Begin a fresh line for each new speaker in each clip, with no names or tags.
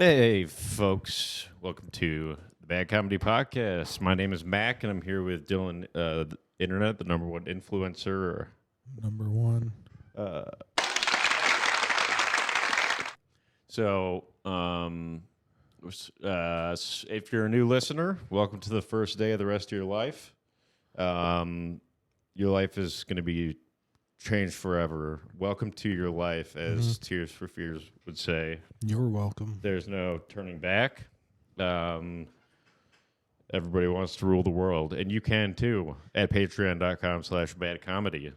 Hey, folks. Welcome to the Bad Comedy Podcast. My name is Mack, and I'm here with Dylan, the internet, the number one influencer.
Number one.
If you're a new listener, welcome to the first day of the rest of your life. Your life is going to be changed forever. Welcome to your life, as Tears for Fears would say.
You're welcome.
There's no turning back. Everybody wants to rule the world, and you can too at patreon.com/badcomedy.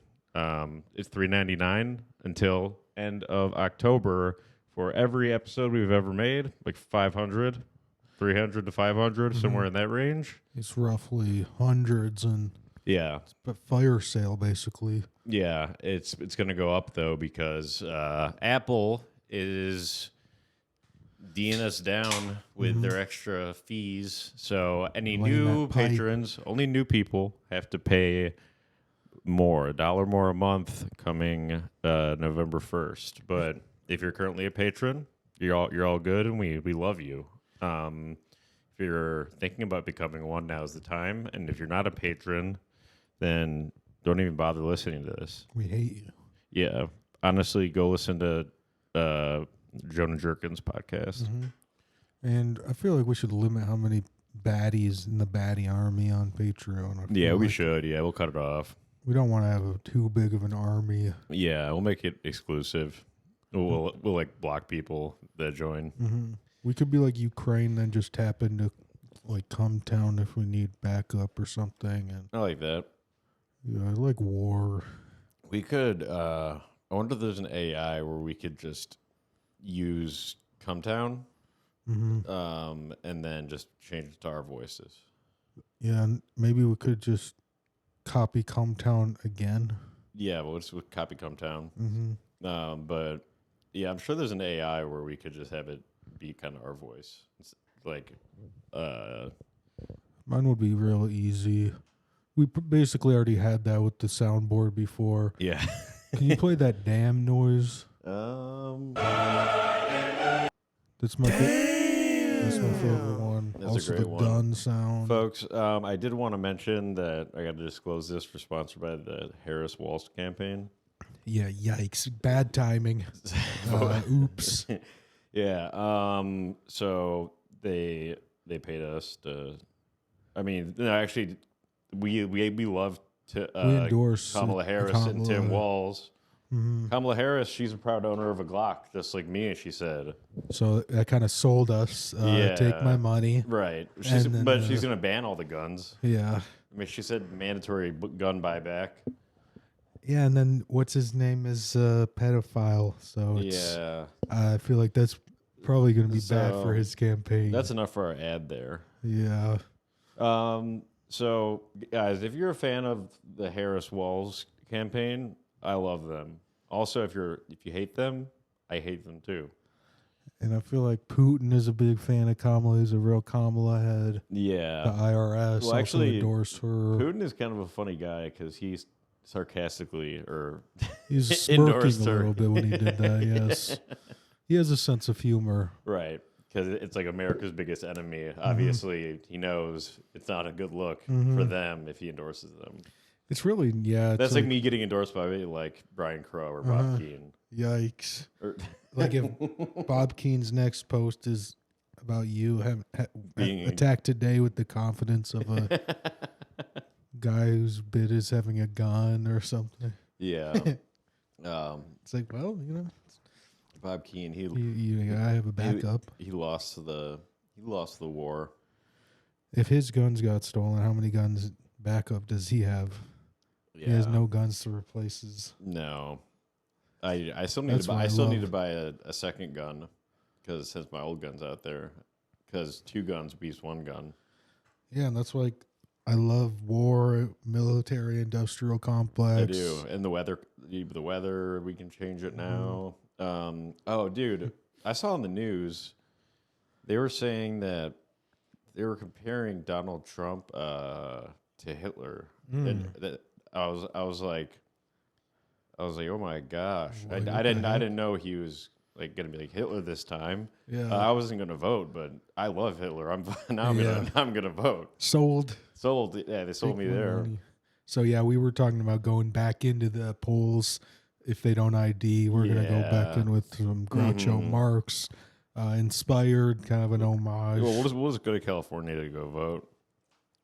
It's $3.99 until end of October for every episode we've ever made, like 500, 300 to 500, somewhere in that range.
It's roughly hundreds and but fire sale basically.
Yeah, it's going to go up though because Apple is D'ing us down with their extra fees. So any new patrons, only new people have to pay more, $1 more a month coming November 1st. But if you're currently a patron, you're all good, and we love you. If you're thinking about becoming one, now's the time. And if you're not a patron, then don't even bother listening to this.
We hate you.
Yeah. Honestly, go listen to Jonah Jerkin's podcast.
And I feel like we should limit how many baddies in the baddie army on Patreon.
Yeah, we should. Yeah, we'll cut it off.
We don't want to have too big of an army.
Yeah, we'll make it exclusive. We'll like block people that join.
We could be like Ukraine, then just tap into like Cumtown if we need backup or something. And
I like that.
yeah, I like war.
We could. I wonder if there's an AI where we could just use Cumtown, and then just change it to our voices.
Yeah, and maybe we could just copy Cumtown again.
Yeah, but let's copy Cumtown. But yeah, I'm sure there's an AI where we could just have it be kind of our voice. It's like,
Mine would be real easy. We basically already had that with the soundboard before.
yeah.
Can you play that damn noise? That's my favorite one.
That's
also
a great
the
one.
gun sound.
Folks, I did want to mention that I got to disclose this. We're sponsored by the Harris Walsh campaign.
Yeah, yikes. Bad timing. Oops.
Yeah. So they paid us to. I mean, no, actually, we love to
We endorse
Kamala Harris and Tim Walz. Kamala Harris, she's a proud owner of a Glock, just like me, she said.
So that kind of sold us. Take my money.
Right. She's going to ban all the guns.
Yeah.
I mean, she said mandatory gun buyback.
Yeah, and then what's his name is a pedophile. So it's, I feel like that's probably going to be bad for his campaign.
That's enough for our ad there.
Yeah.
So, guys, if you're a fan of the Harris Walls campaign, I love them. Also, if you hate them, I hate them too.
And I feel like Putin is a big fan of Kamala. He's a real Kamala head.
Yeah.
The IRS also endorsed her.
Putin is kind of a funny guy because he's sarcastically
he's smirking a little bit when he did that, yes. He has a sense of humor.
Right. Because it's like America's biggest enemy. Obviously, he knows it's not a good look for them if he endorses them.
It's really,
That's like me getting endorsed by like Brian Crow or Bob Keane.
Yikes. Like if Bob Keene's next post is about you being attacked today with the confidence of a guy whose bid is having a gun or something.
Yeah.
It's like, well,
Bob Keane,
I have a backup.
He lost the war.
If his guns got stolen, how many guns backup does he have? Yeah. He has no guns to replace his.
No, I still need to buy a second gun because since my old gun's out there, because 2 guns beats 1 gun.
Yeah, and that's like I love war, military, industrial complex.
I do, and the weather we can change it now. Oh, dude, I saw on the news they were saying that they were comparing Donald Trump to Hitler, and that I was like, oh my gosh, I didn't know he was like going to be like Hitler this time.
Yeah.
I wasn't going to vote, but I love Hitler. I'm gonna vote.
Sold.
Yeah, they sold me there.
Money. So yeah, we were talking about going back into the polls. If they don't ID, we're gonna go back in with some Groucho Marx inspired, kind of an homage.
Well, we'll just go to California to go vote.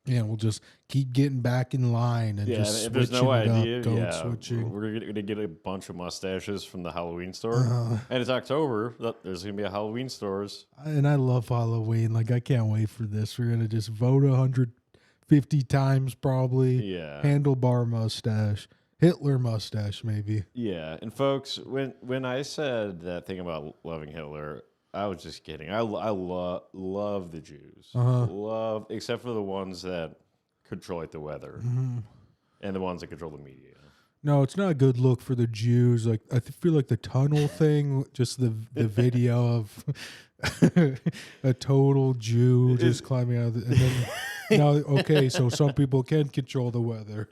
Yeah, we'll just keep getting back in line and just
if there's no idea,
switching.
We're gonna get a bunch of mustaches from the Halloween store, and it's October. There's gonna be a Halloween stores,
and I love Halloween. Like I can't wait for this. We're gonna just vote 150 times probably.
Yeah,
handlebar mustache, Hitler mustache maybe.
Yeah, and folks, when I said that thing about loving Hitler, I was just kidding. I love the Jews. Love, except for the ones that control like the weather and the ones that control the media.
No, it's not a good look for the Jews. Like I feel like the tunnel thing, just the video of a total Jew just climbing out of the, and then now okay, so some people can control the weather.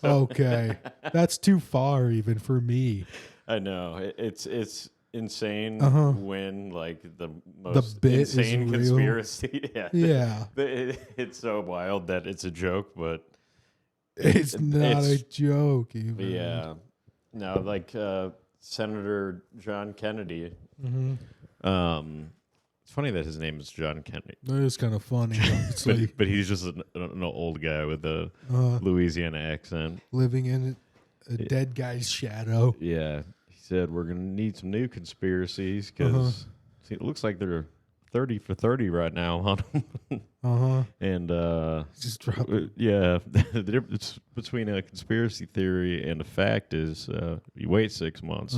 Okay, that's too far even for me.
I know it's insane when like the most
bit
insane
is
conspiracy.
Yeah.
It's so wild that it's a joke, but
it's not a joke. Even.
Yeah, no, like Senator John Kennedy. It's funny that his name is John Kennedy.
That is kind of funny. It's
but he's just an old guy with a Louisiana accent,
living in a dead guy's shadow.
Yeah. Said we're gonna need some new conspiracies because it looks like they're 30 for 30 right now on and
just drop
yeah, the difference between a conspiracy theory and a fact is you wait 6 months.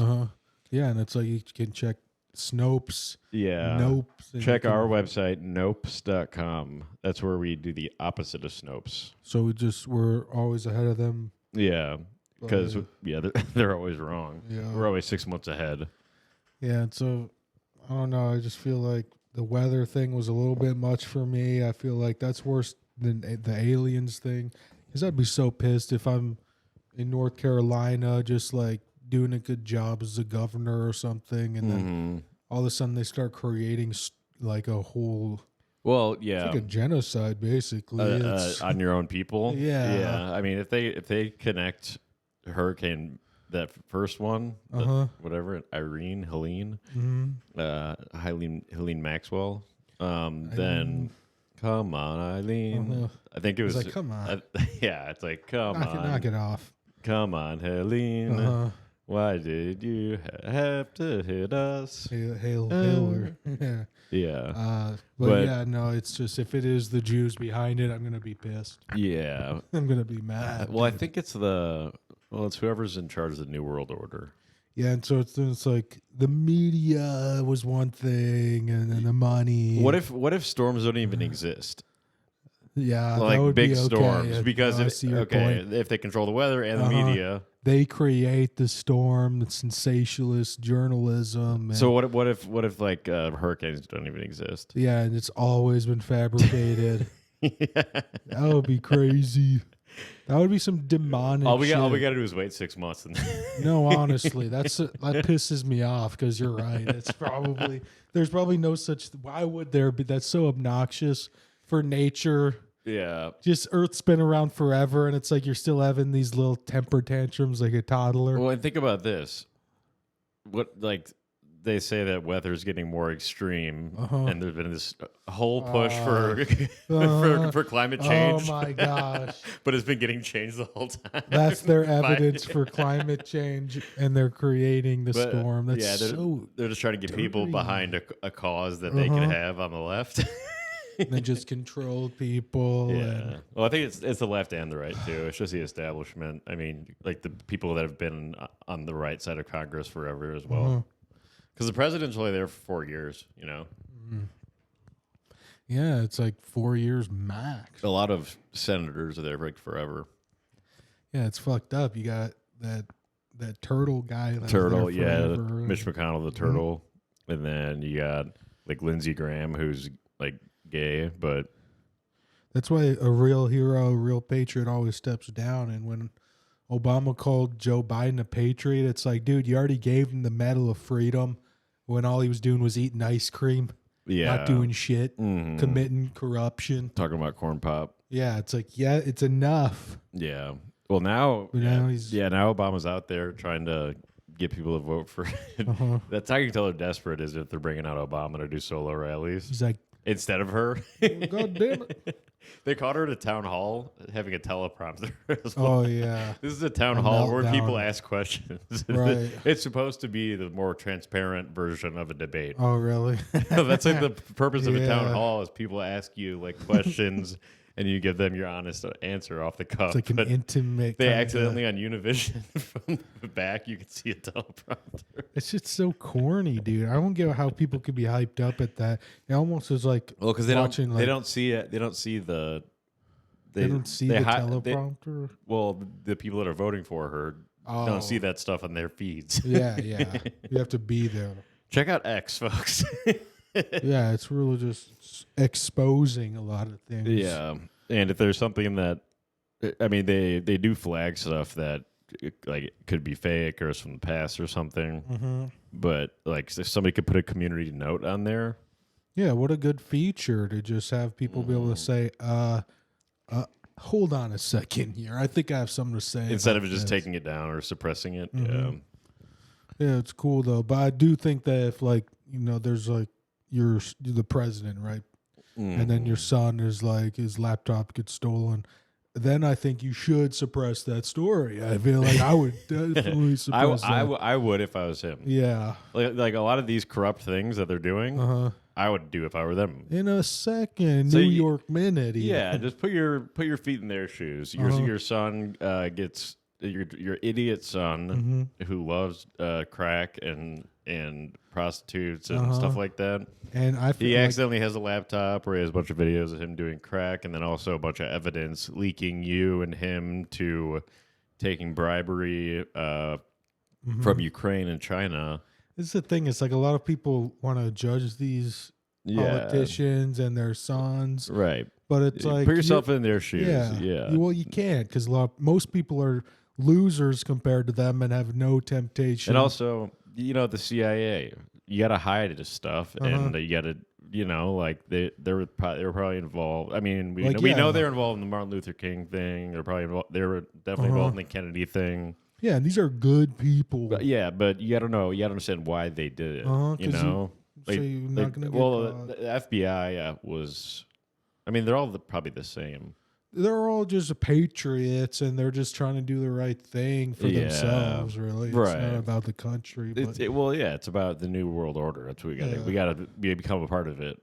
Yeah, and it's like you can check Snopes.
Yeah.
Nope.
Check our website, nopes.com. That's where we do the opposite of Snopes.
So we're always ahead of them.
Yeah. Because, they're always wrong.
Yeah.
We're always 6 months ahead.
Yeah, and so, I don't know. I just feel like the weather thing was a little bit much for me. I feel like that's worse than the aliens thing. Because I'd be so pissed if I'm in North Carolina just, like, doing a good job as a governor or something, and then all of a sudden they start creating, like, a whole...
Well, yeah,
it's like a genocide, basically.
On your own people.
Yeah.
I mean, if they connect... Hurricane, that first one, whatever, Helene Maxwell. Then, come on, Eileen. I think it was
like, come on.
It's like, come on.
Knock it off.
Come on, Helene. Why did you have to hit us?
Hitler.
Yeah.
But yeah, no, it's just if it is the Jews behind it, I'm going to be pissed.
Yeah.
I'm going to be mad.
Well, I think it's it's whoever's in charge of the New World Order.
Yeah, and so it's like the media was one thing, and then the money.
What if storms don't even exist?
Yeah,
like
that would
big
be
storms,
okay.
because if they control the weather and the media,
they create the storm, the sensationalist journalism.
So what if like hurricanes don't even exist?
Yeah, and it's always been fabricated. That would be crazy. That would be some demonic.
All we got to do is wait 6 months.
No, honestly, that pisses me off because you're right. There's probably no such. Why would there be? That's so obnoxious for nature.
Yeah,
just Earth's been around forever, and it's like you're still having these little temper tantrums like a toddler.
Well, and think about this. They say that weather's getting more extreme, and there's been this whole push for climate change.
Oh my gosh!
But it's been getting changed the whole time.
That's their evidence for climate change, and they're creating the storm. That's
they're just trying to get people behind a cause that they can have on the left.
And then just control people.
Yeah. Well, I think it's the left and the right too. It's just the establishment. I mean, like the people that have been on the right side of Congress forever as well. Because the president's only there for 4 years, you know?
Yeah, it's like 4 years max.
A lot of senators are there for like forever.
Yeah, it's fucked up. You got that turtle guy.
Turtle, Mitch McConnell, the turtle. And then you got like Lindsey Graham, who's like gay, but...
That's why a real hero, a real patriot always steps down. And when Obama called Joe Biden a patriot, it's like, dude, you already gave him the Medal of Freedom when all he was doing was eating ice cream, not doing shit, committing corruption,
talking about corn pop.
Yeah, it's like, yeah, it's enough.
Yeah. Well, now,
now
Obama's out there trying to get people to vote for it. That's how you can tell they're desperate, is if they're bringing out Obama to do solo rallies.
He's like,
instead of her.
God damn it.
They caught her at a town hall having a teleprompter as well.
Oh, yeah.
This is a town hall where people ask questions.
Right.
It's supposed to be the more transparent version of a debate.
Oh, really?
That's like the purpose of a town hall, is people ask you like questions and you give them your honest answer off the cuff.
It's like an intimate.
They accidentally on Univision from the back, you can see a teleprompter.
It's just so corny, dude. I don't get how people could be hyped up at that. It almost is like,
well, because they don't see it. They don't see the.
They don't see the teleprompter.
The people that are voting for her don't see that stuff on their feeds.
Yeah. You have to be there.
Check out X, folks.
Yeah, it's really just exposing a lot of things.
Yeah, and if there's something that, I mean, they do flag stuff that like could be fake or is from the past or something. But like, if somebody could put a community note on there.
Yeah, what a good feature to just have people be able to say, hold on a second here. I think I have something to say.
Instead of just taking it down or suppressing it. Yeah,
it's cool though. But I do think that if like, there's like, you're the president, right? And then your son is like, his laptop gets stolen. Then I think you should suppress that story. I feel like I would definitely suppress that.
I would if I was him.
Yeah.
Like a lot of these corrupt things that they're doing, I would do if I were them.
In a second, New York minute.
Yeah, just put your feet in their shoes. Your son gets your idiot son who loves crack and prostitutes and stuff like that.
And
he accidentally has a laptop where he has a bunch of videos of him doing crack, and then also a bunch of evidence leaking you and him to taking bribery from Ukraine and China.
This is the thing. It's like a lot of people want to judge these politicians and their sons.
Right.
But it's like,
put yourself in their shoes. Yeah.
Well, you can't, because most people are losers compared to them and have no temptation.
And also, the CIA, you got to hide this stuff, and you got to, like they were probably involved. I mean, we know they're involved in the Martin Luther King thing. They were definitely involved in the Kennedy thing.
Yeah, and these are good people.
But you got to know, you got to understand why they did it.
So you're not going to get caught.
The FBI was, I mean, they're all probably the same.
They're all just patriots, and they're just trying to do the right thing for themselves, really. It's not about the country. But
it's about the new world order. That's what we got to we got to become a part of it.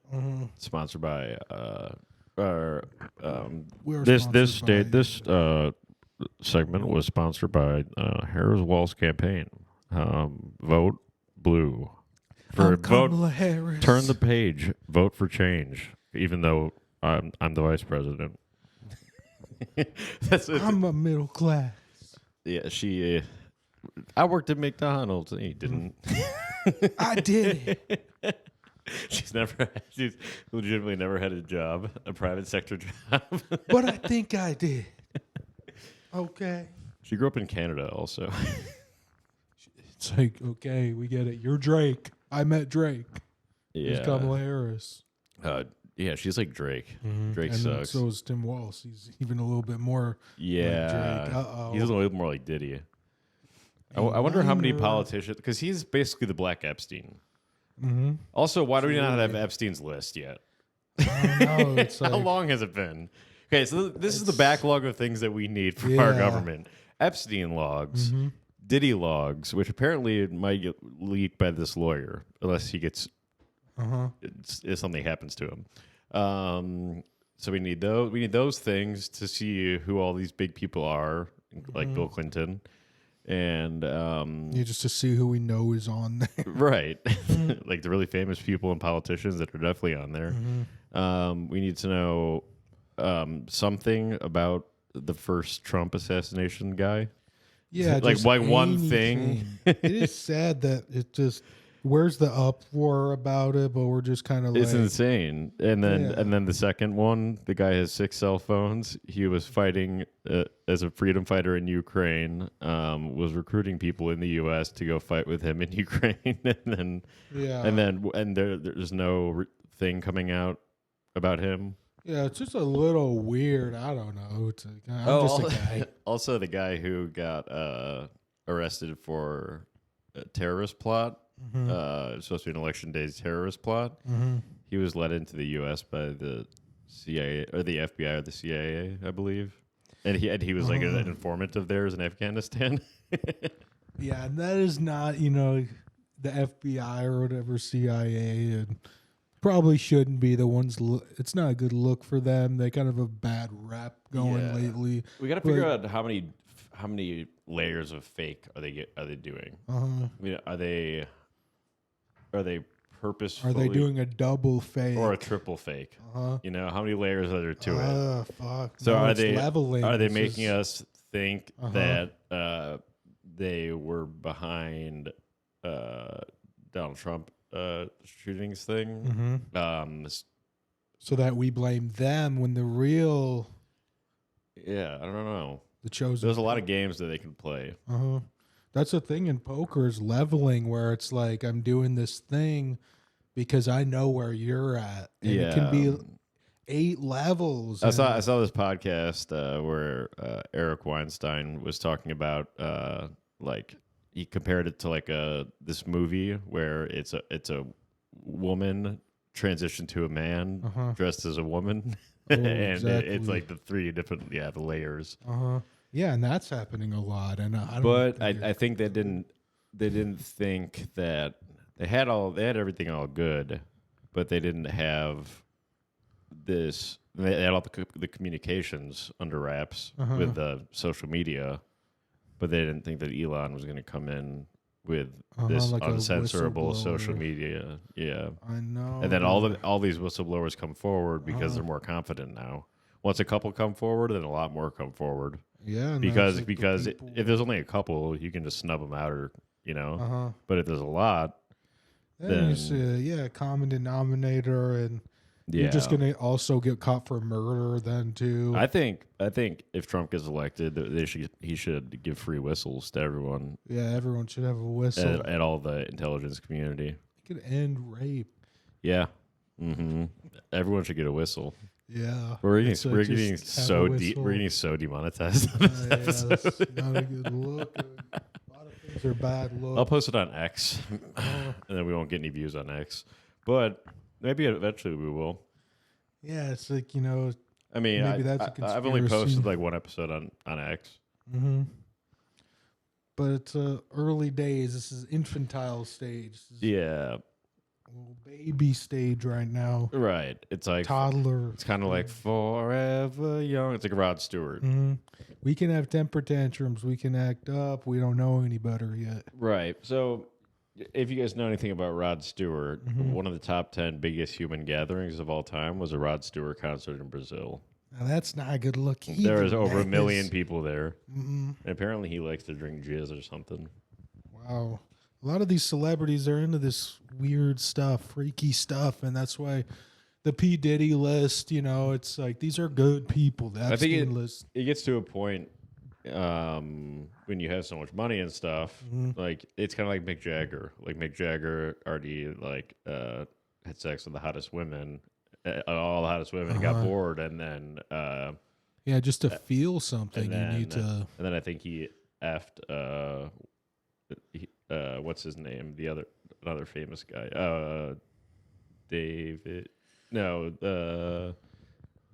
Sponsored by this segment was sponsored by Harris Walls campaign. Vote blue for vote.
Harris.
Turn the page. Vote for change. Even though I'm the vice president.
I'm a middle class.
Yeah, she. I worked at McDonald's. He didn't.
I did it.
She's legitimately never had a job, a private sector job.
But I think I did. Okay.
She grew up in Canada, also.
It's like, okay, we get it. You're Drake. I met Drake.
Yeah.
He's Kamala Harris.
Yeah, she's like Drake. Drake sucks.
So is Tim Walz. He's even a little bit more like Drake.
He's a little bit more like Diddy. I wonder how many politicians, because he's basically the Black Epstein. Also, why do we not have Epstein's list yet?
It's
how long has it been? Okay, so this is the backlog of things that we need from our government. Epstein logs, Diddy logs, which apparently might get leaked by this lawyer, unless he gets... if something happens to him. So we need those things to see who all these big people are, like Bill Clinton, and
just to see who we know is on there,
right? Like the really famous people and politicians that are definitely on there. We need to know something about the first Trump assassination guy.
Yeah,
like one thing.
It is sad that it just where's the uproar about it? But we're just kind of like,
it's insane. And then the second one, the guy has 6 cell phones. He was fighting as a freedom fighter in Ukraine. Was recruiting people in the U.S. to go fight with him in Ukraine, and then there's no thing coming out about him.
Yeah, it's just a little weird. I don't know. It's like, I'm just a guy.
Also, the guy who got arrested for a terrorist plot. It's supposed to be an election day's terrorist plot. He was let into the U.S. by the CIA or the FBI or the CIA, I believe, and he was like an informant of theirs in Afghanistan.
Yeah, and that is not the FBI or whatever, CIA, and probably shouldn't be the ones. It's not a good look for them. They kind of have a bad rap going lately.
We got to figure out how many layers of fake are they doing? I mean, are they purposefully?
Are they doing a double fake
or a triple fake? How many layers are there to it?
Fuck.
So
no,
are they
leveling.
Are they making us think that they were behind Donald Trump shootings thing?
So that we blame them when the real.
Yeah, I don't know.
The chosen.
There's a lot of games that they can play.
That's the thing in poker is leveling, where it's like I'm doing this thing because I know where you're at, and it can be 8 levels.
I saw this podcast where Eric Weinstein was talking about like he compared it to like this movie where it's a woman transitioned to a man dressed as a woman, and
exactly.
it's like the 3 different the layers.
Yeah, and that's happening a lot. And
I think they didn't think that they had everything all good, but they didn't have this. They had all the communications under wraps with the social media, but they didn't think that Elon was going to come in with this
like
uncensorable social media. Yeah,
I know.
And then all these whistleblowers come forward because they're more confident now. Once a couple come forward, then a lot more come forward.
Yeah,
because if there's only a couple, you can just snub them out, or But if there's a lot, then
common denominator, and you're just gonna also get caught for murder then too.
I think if Trump gets elected, he should give free whistles to everyone.
Yeah, everyone should have a whistle
at all the intelligence community.
It could end rape.
Yeah, everyone should get a whistle.
Yeah,
we're getting so demonetized on this episode.
That's not a good look. A lot of things are bad looks.
I'll post it on X, and then we won't get any views on X, but maybe eventually we will.
Yeah, it's like
I mean,
maybe that's a conspiracy.
I've only posted like 1 episode on X.
But it's early days. This is infantile stage.
Yeah.
Little baby stage right now.
Right. It's like
toddler.
It's kind of like forever young. It's like Rod Stewart.
We can have temper tantrums. We can act up. We don't know any better yet.
Right. So if you guys know anything about Rod Stewart, one of the top 10 biggest human gatherings of all time was a Rod Stewart concert in Brazil.
Now that's not a good look either.
There was over 1 million people there. And apparently he likes to drink jizz or something.
Wow. A lot of these celebrities are into this weird stuff, freaky stuff, and that's why the P. Diddy list, it's like these are good people. The Epstein list.
It gets to a point when you have so much money and stuff, like it's kind of like Mick Jagger. Like Mick Jagger already had sex with the hottest women, all the hottest women, got bored, and then
just to feel something, you need to.
And then I think he effed. What's his name? Another famous guy. David. No,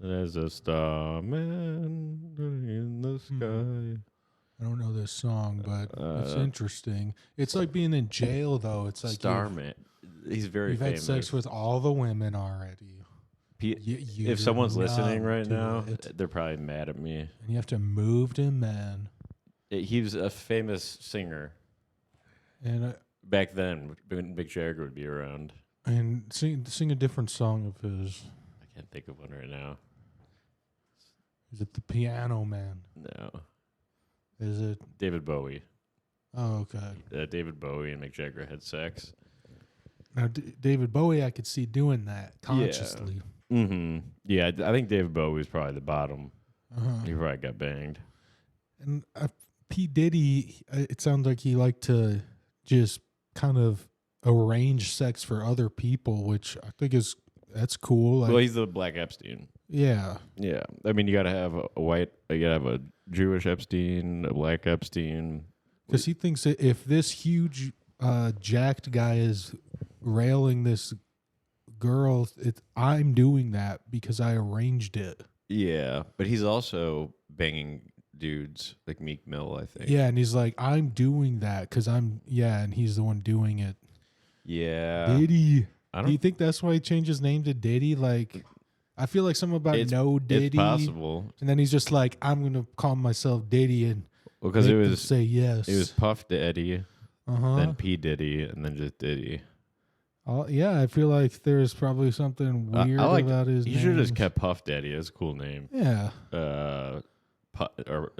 there's a starman in the sky.
I don't know this song, but it's interesting. It's like being in jail, though. It's like
Starman. He's very famous.
You've had sex with all the women already.
If someone's listening right now, they're probably mad at me.
And you have to move to men.
He was a famous singer.
And
back then, when Mick Jagger would be around.
And sing a different song of his.
I can't think of one right now.
Is it the Piano Man?
No.
Is it
David Bowie?
Oh, okay.
David Bowie and Mick Jagger had sex.
Now, David Bowie, I could see doing that consciously.
Yeah. Mm-hmm. Yeah, I think David Bowie was probably the bottom. He probably got banged.
And P. Diddy, it sounds like he liked to just kind of arrange sex for other people, which I think that's cool. Like,
well, he's the Black Epstein.
Yeah.
Yeah. I mean, you got to have you got to have a Jewish Epstein, a Black Epstein.
Because he thinks that if this huge jacked guy is railing this girl, I'm doing that because I arranged it.
Yeah, but he's also banging dudes like Meek Mill, I think.
Yeah, and he's like, I'm doing that because and he's the one doing it.
Yeah.
Diddy. Do you think that's why he changed his name to Diddy? Like, I feel like something about no Diddy.
It's possible.
And then he's just like, I'm going to call myself Diddy and
because it was
say yes.
It was Puff Daddy, then P. Diddy, and then just Diddy.
Yeah, I feel like there's probably something weird about his name.
He should have just kept Puff Daddy. It's a cool name.
Yeah.
Or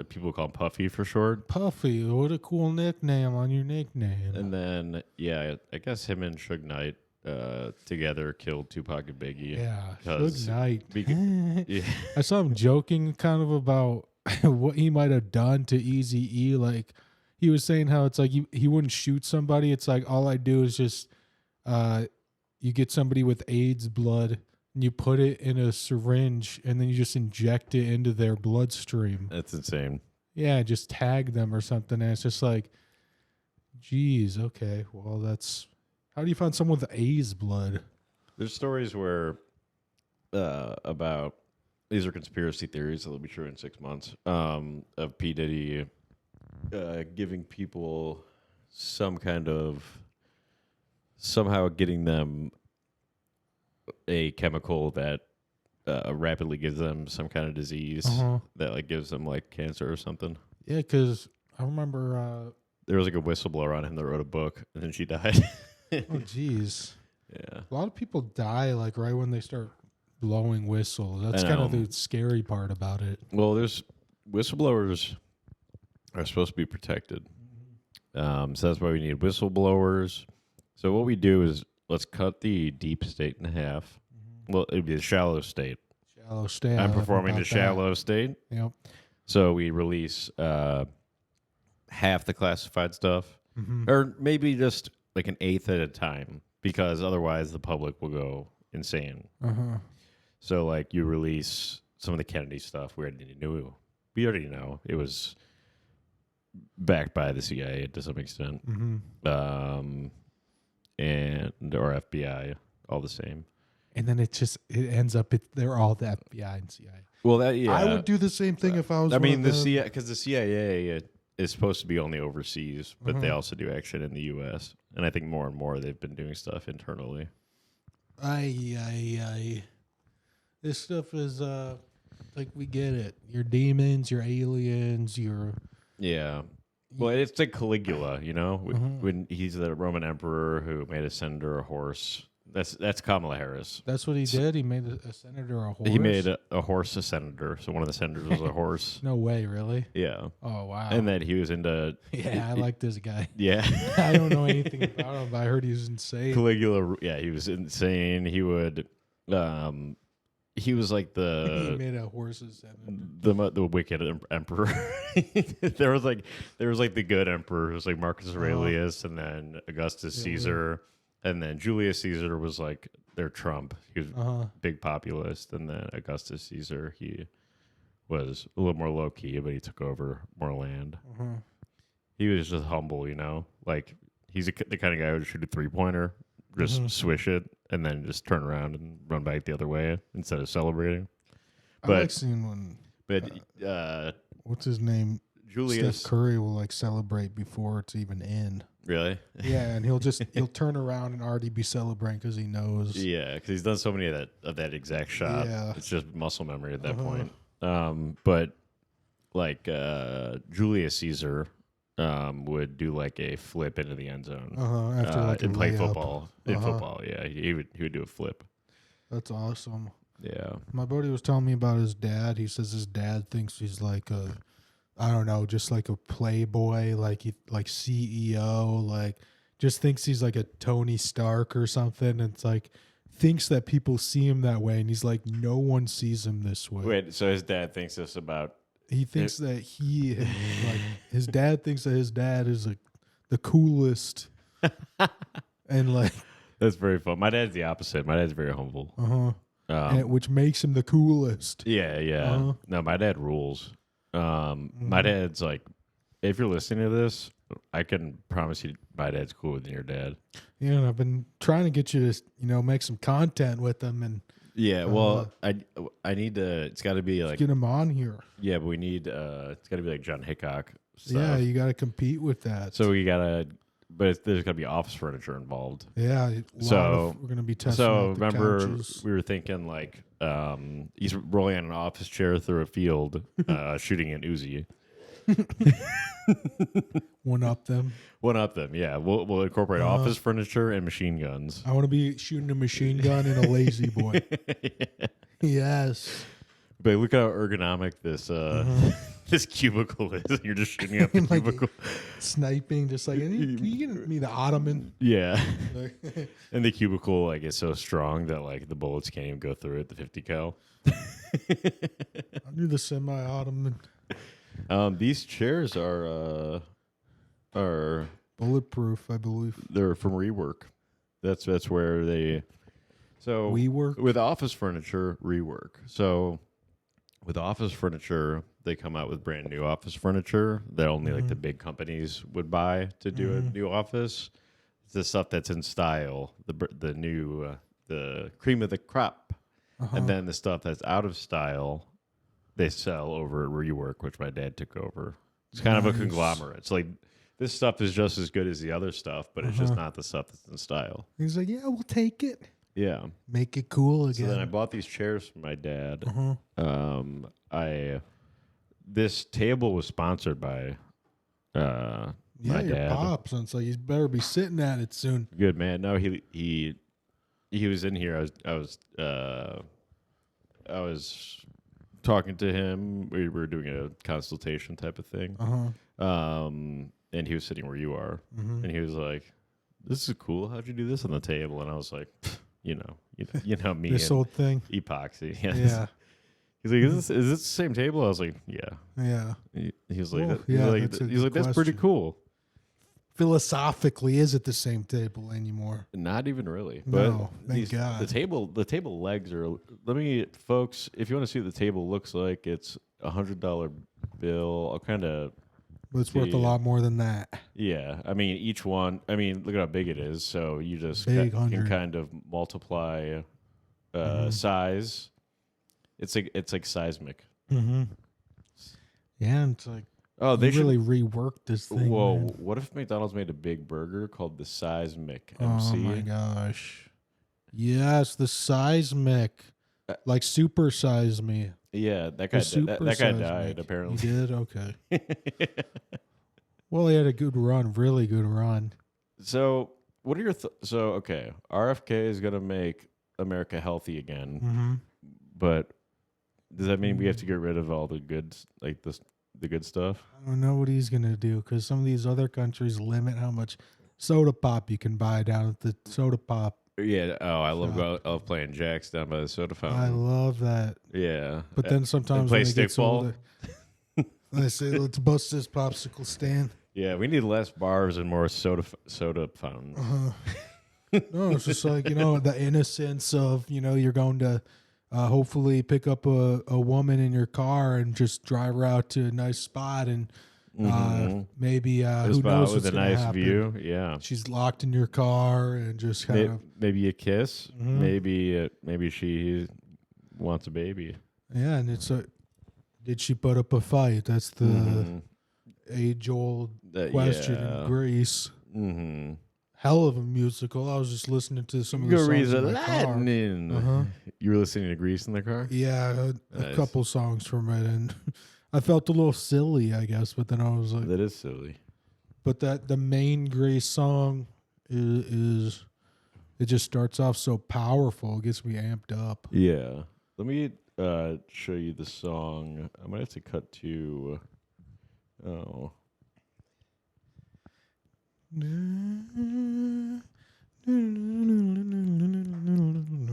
people call him Puffy for short.
Puffy, what a cool nickname on your nickname.
And then, yeah, I guess him and Suge Knight together killed Tupac and Biggie.
Yeah, Suge Knight.
Yeah.
I saw him joking kind of about what he might have done to Eazy-E. Like, he was saying how it's like he wouldn't shoot somebody. It's like, all I do is just... you get somebody with AIDS blood and you put it in a syringe and then you just inject it into their bloodstream.
That's insane.
Yeah, just tag them or something. And it's just like, geez, okay, well, how do you find someone with AIDS blood?
There's stories where about, these are conspiracy theories that'll be true in 6 months, of P. Diddy giving people some kind of, somehow getting them a chemical that rapidly gives them some kind of disease that like gives them like cancer or something.
Yeah, because I remember
there was like a whistleblower on him that wrote a book and then she died.
Oh, jeez.
Yeah.
A lot of people die like right when they start blowing whistles. That's kind of the scary part about it.
Well, there's whistleblowers are supposed to be protected. So that's why we need whistleblowers. So what we do is let's cut the deep state in half. Well, it'd be the shallow state.
Shallow state.
I'm performing the shallow state.
Yep.
So we release half the classified stuff, or maybe just like an eighth at a time, because otherwise the public will go insane. So like you release some of the Kennedy stuff. We already know it was backed by the CIA to some extent. And or FBI, all the same. And
then it ends up they're all the FBI and CIA.
Well, I
would do the same thing if I was.
I mean, the CIA, because the CIA is supposed to be only overseas, but they also do action in the U.S. And I think more and more they've been doing stuff internally.
This stuff is like we get it. Your demons, your aliens,
yeah. Well, it's like Caligula, you know, when he's the Roman emperor who made a senator a horse. That's Kamala Harris.
That's what he did? He made a senator a horse?
He made a horse a senator. So one of the senators was a horse.
No way, really?
Yeah.
Oh, wow.
And then he was into...
Yeah, I like this guy.
Yeah.
I don't know anything about him, but I heard he was insane.
Caligula, yeah, he was insane. He would... He was like
he made a horse's senator.
The wicked emperor. there was like the good emperor, who was like Marcus Aurelius, and then Augustus Caesar, and then Julius Caesar was like their Trump. He was big populist, and then Augustus Caesar, he was a little more low key, but he took over more land. He was just humble, you know, like he's the kind of guy who would shoot a 3-pointer. Just swish it and then just turn around and run back the other way instead of celebrating.
But I like seeing when.
But
what's his name?
Julius
Steph Curry will like celebrate before it's even in.
Really?
Yeah, and he'll turn around and already be celebrating because he knows.
Yeah, because he's done so many of that exact shot.
Yeah,
it's just muscle memory at that point. But like Julius Caesar. Would do like a flip into the end zone
after like
and play football. In football, yeah, he would do a flip.
That's awesome.
Yeah,
my buddy was telling me about his dad. He says his dad thinks he's like I don't know, just like a playboy, like CEO, like just thinks he's like a Tony Stark or something. And it's like, thinks that people see him that way. And he's like, no one sees him this way.
Wait, so his dad thinks this about...
He thinks that his dad thinks that his dad is like the coolest. And like...
That's very fun. My dad's the opposite. My dad's very humble.
Which makes him the coolest.
Yeah. No, my dad rules. My dad's like, if you're listening to this, I can promise you my dad's cooler than your dad.
Yeah, and I've been trying to get you to, make some content with him. And
yeah, well, I need to, it's got to be like...
Get him on here.
Yeah, but we need, it's got to be like John Hickok stuff.
Yeah, you got to compete with that.
So we got to... But there's got to be office furniture involved.
Yeah, we're going to be testing out the
remember,
couches.
we were thinking like he's rolling on an office chair through a field, shooting an Uzi.
One up them.
Yeah. We'll incorporate office furniture and machine guns.
I want to be shooting a machine gun in a lazy boy.
Yeah.
Yes.
But look how ergonomic this this cubicle is. You're just shooting up the cubicle.
Sniping, just like, can you get me the ottoman?
Yeah. And the cubicle, like, is so strong that, like, the bullets can't even go through it, the 50 cal.
I do the semi-ottoman.
These chairs are
bulletproof, I believe.
They're from Rework. That's where they... So
WeWork?
With office furniture, Rework. So with office furniture, they come out with brand new office furniture that only like the big companies would buy to do a new office. It's the stuff that's in style, the new the cream of the crop, and then the stuff that's out of style, they sell over at Rework, which my dad took over. It's kind of a conglomerate. It's like this stuff is just as good as the other stuff, but it's just not the stuff that's in style.
He's like, yeah, we'll take it.
Yeah.
Make it cool again.
So then I bought these chairs for my dad. This table was sponsored by my
your
dad.
pops, and so you better be sitting at it soon.
Good man. No, he was in here. I was talking to him. We were doing a consultation type of thing. And he was sitting where you are, and he was like, "This is cool. How'd you do this on the table?" And I was like, you know me.
This old thing.
Epoxy.
Yeah.
He's like, is this the same table? I was like, yeah.
Yeah.
He was like,
that's
that's pretty cool.
Philosophically, is it the same table anymore?
Not even really. But
no, thank God.
The table legs are. Let me, folks, if you want to see what the table looks like, it's $100 bill. I'll kind of.
But it's worth a lot more than that.
Yeah, I mean each one. I mean, look at how big it is. So you just can kind of multiply size. It's like seismic.
Yeah, and it's like
they
really reworked this thing.
Whoa!
Man.
What if McDonald's made a big burger called the Seismic MC?
Oh my gosh! Yes, the Seismic, like Super Size Me.
Yeah, that guy died apparently.
He did? Okay. Well, he had a good run, really good run.
So, what are your okay, RFK is going to make America healthy again. But does that mean we have to get rid of all the good, like the good stuff?
I don't know what he's going to do because some of these other countries limit how much soda pop you can buy down at the soda pop.
Yeah. Oh, I love playing jacks down by the soda fountain.
I love that.
Yeah.
But then sometimes
play
when it gets
stickball.
older, I say, let's bust this popsicle stand.
Yeah, we need less bars and more soda fountains.
No, it's just like, the innocence of, you're going to hopefully pick up a woman in your car and just drive her out to a nice spot and maybe who knows
with
what's
a
gonna
nice
happen.
view. Yeah,
she's locked in your car and just kind of
maybe a kiss. Maybe she wants a baby.
Yeah, and it's did she put up a fight? That's the age-old question in Greece. Hell of a musical. I was just listening to some of the songs in my car.
You were listening to Grease in the car?
Yeah, a couple songs from it, and I felt a little silly, I guess, but then I was like...
That is silly.
But the main Grease song is it just starts off so powerful. It gets me amped up.
Yeah. Let me show you the song. I might have to cut to... Oh.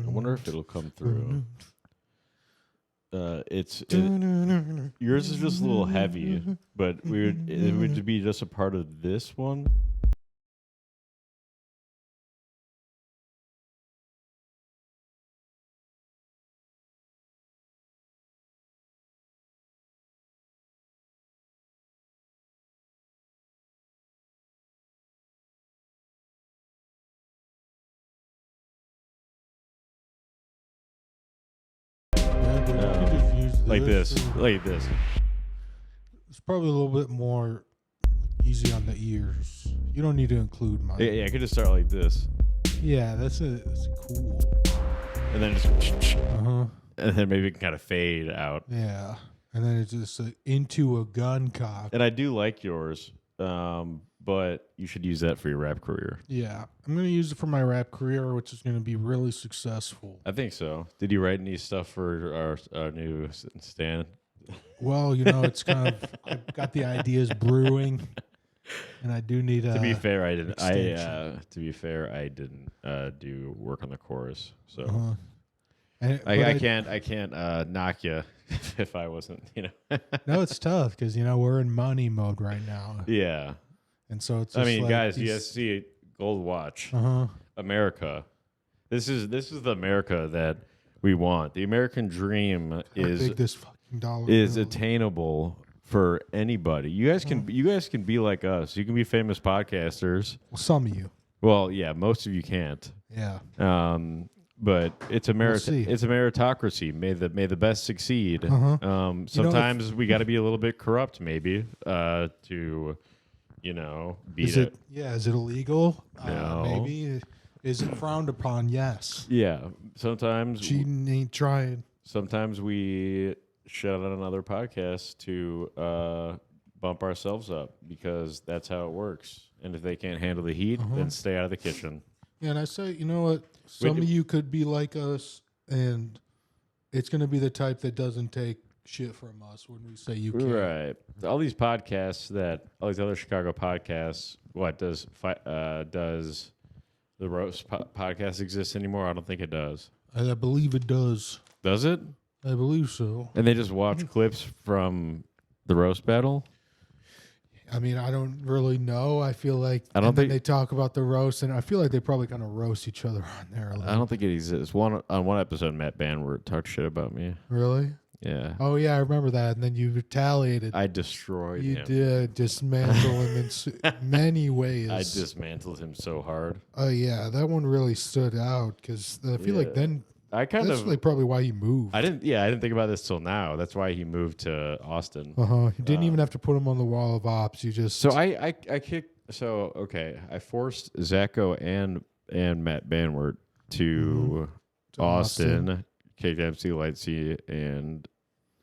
wonder if it'll come through. Yours is just a little heavy, but it would be just a part of this one. Like this.
It's probably a little bit more easy on the ears. You don't need to include mine.
Yeah, I could just start like this.
Yeah, that's cool.
And then just and then maybe it can kind of fade out.
Yeah, and then it's just into a gun cock.
And I do like yours, but you should use that for your rap career.
Yeah, I'm gonna use it for my rap career, which is gonna be really successful.
I think so. Did you write any stuff for our new stand?
Well, it's kind of I've got the ideas brewing, and I do need
to be fair, I didn't. I didn't do work on the chorus, so I can't knock you if I wasn't.
No, it's tough because we're in money mode right now.
Yeah,
and so it's. Just
guys, you guys see gold watch, America. This is the America that we want. The American dream is attainable for anybody. You guys can be like us. You can be famous podcasters.
Well, some of you.
Well, yeah, most of you can't.
Yeah.
But it's a meritocracy. May the best succeed. Sometimes we got to be a little bit corrupt, maybe, to beat it.
Yeah. Is it illegal?
No.
Maybe. Is it frowned upon? Yes.
Yeah. Sometimes
cheating ain't trying.
Sometimes we shut on another podcast to bump ourselves up because that's how it works. And if they can't handle the heat, then stay out of the kitchen.
Yeah, and I say, you know what? Some of you could be like us, and it's going to be the type that doesn't take shit from us when we say you can't.
Right. All these podcasts all these other Chicago podcasts, does the Roast podcast exist anymore? I don't think it does.
I believe it does.
Does it?
I believe so.
And they just watch clips from the roast battle?
I mean, I don't really know. I feel like they talk about the roast, and I feel like they probably kind of roast each other on there.
I don't think it exists. On one episode, Matt Banwart talked shit about me.
Really?
Yeah.
Oh, yeah, I remember that. And then you retaliated.
I destroyed him.
You did dismantle him in many ways.
I dismantled him so hard.
Oh, yeah. That one really stood out because I feel like then that's like probably why he moved.
I didn't think about this till now. That's why he moved to Austin.
You didn't even have to put him on the wall of ops. You just
I forced Zacho and Matt Banwart to Austin, KMC Lightsey, and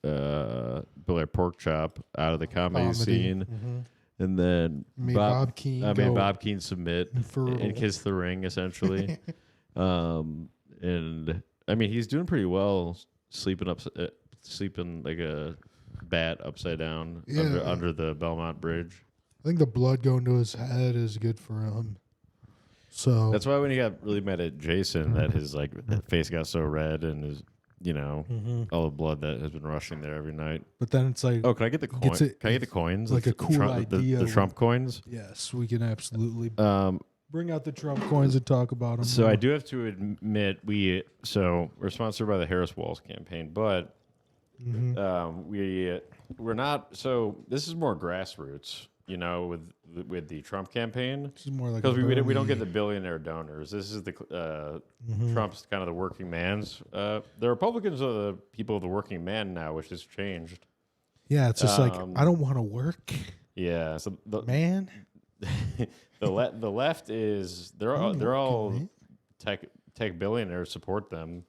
Bill Pork Chop out of the comedy scene. And then Bob Keane submit and kiss the ring, essentially. And I mean, he's doing pretty well, sleeping like a bat upside down under the Belmont Bridge.
I think the blood going to his head is good for him. So
that's why when he got really mad at Jason, that his face got so red and his all the blood that has been rushing there every night.
But then it's like,
oh, can I get the coins? Can I get the coins?
Like a cool idea.
The Trump coins.
Yes, we can absolutely. Bring out the Trump coins and talk about them.
So I do have to admit, we're sponsored by the Harris Walls campaign, but we're not. So this is more grassroots, with the Trump campaign.
This is more like
because we don't get the billionaire donors. This is the Trump's kind of the working man's. The Republicans are the people of the working man now, which has changed.
Yeah, it's just like I don't want to work.
Yeah, so
man.
The left is they're all tech billionaires support them.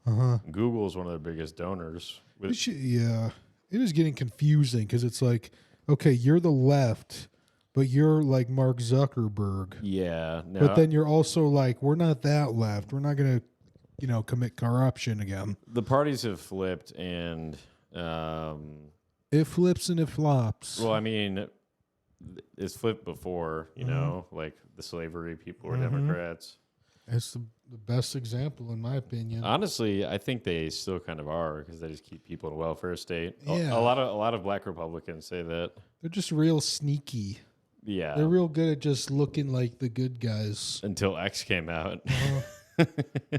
Google is one of their biggest donors.
It is getting confusing because it's like, okay, you're the left, but you're like Mark Zuckerberg.
Yeah, no,
but then you're also like, we're not that left. We're not gonna, commit corruption again.
The parties have flipped, and
it flips and it flops.
Well, I mean, it's flipped before, you know, like the slavery people were Democrats.
It's the best example, in my opinion.
Honestly, I think they still kind of are because they just keep people in a welfare state.
Yeah.
A lot of black Republicans say that.
They're just real sneaky.
Yeah.
They're real good at just looking like the good guys.
Until X came out.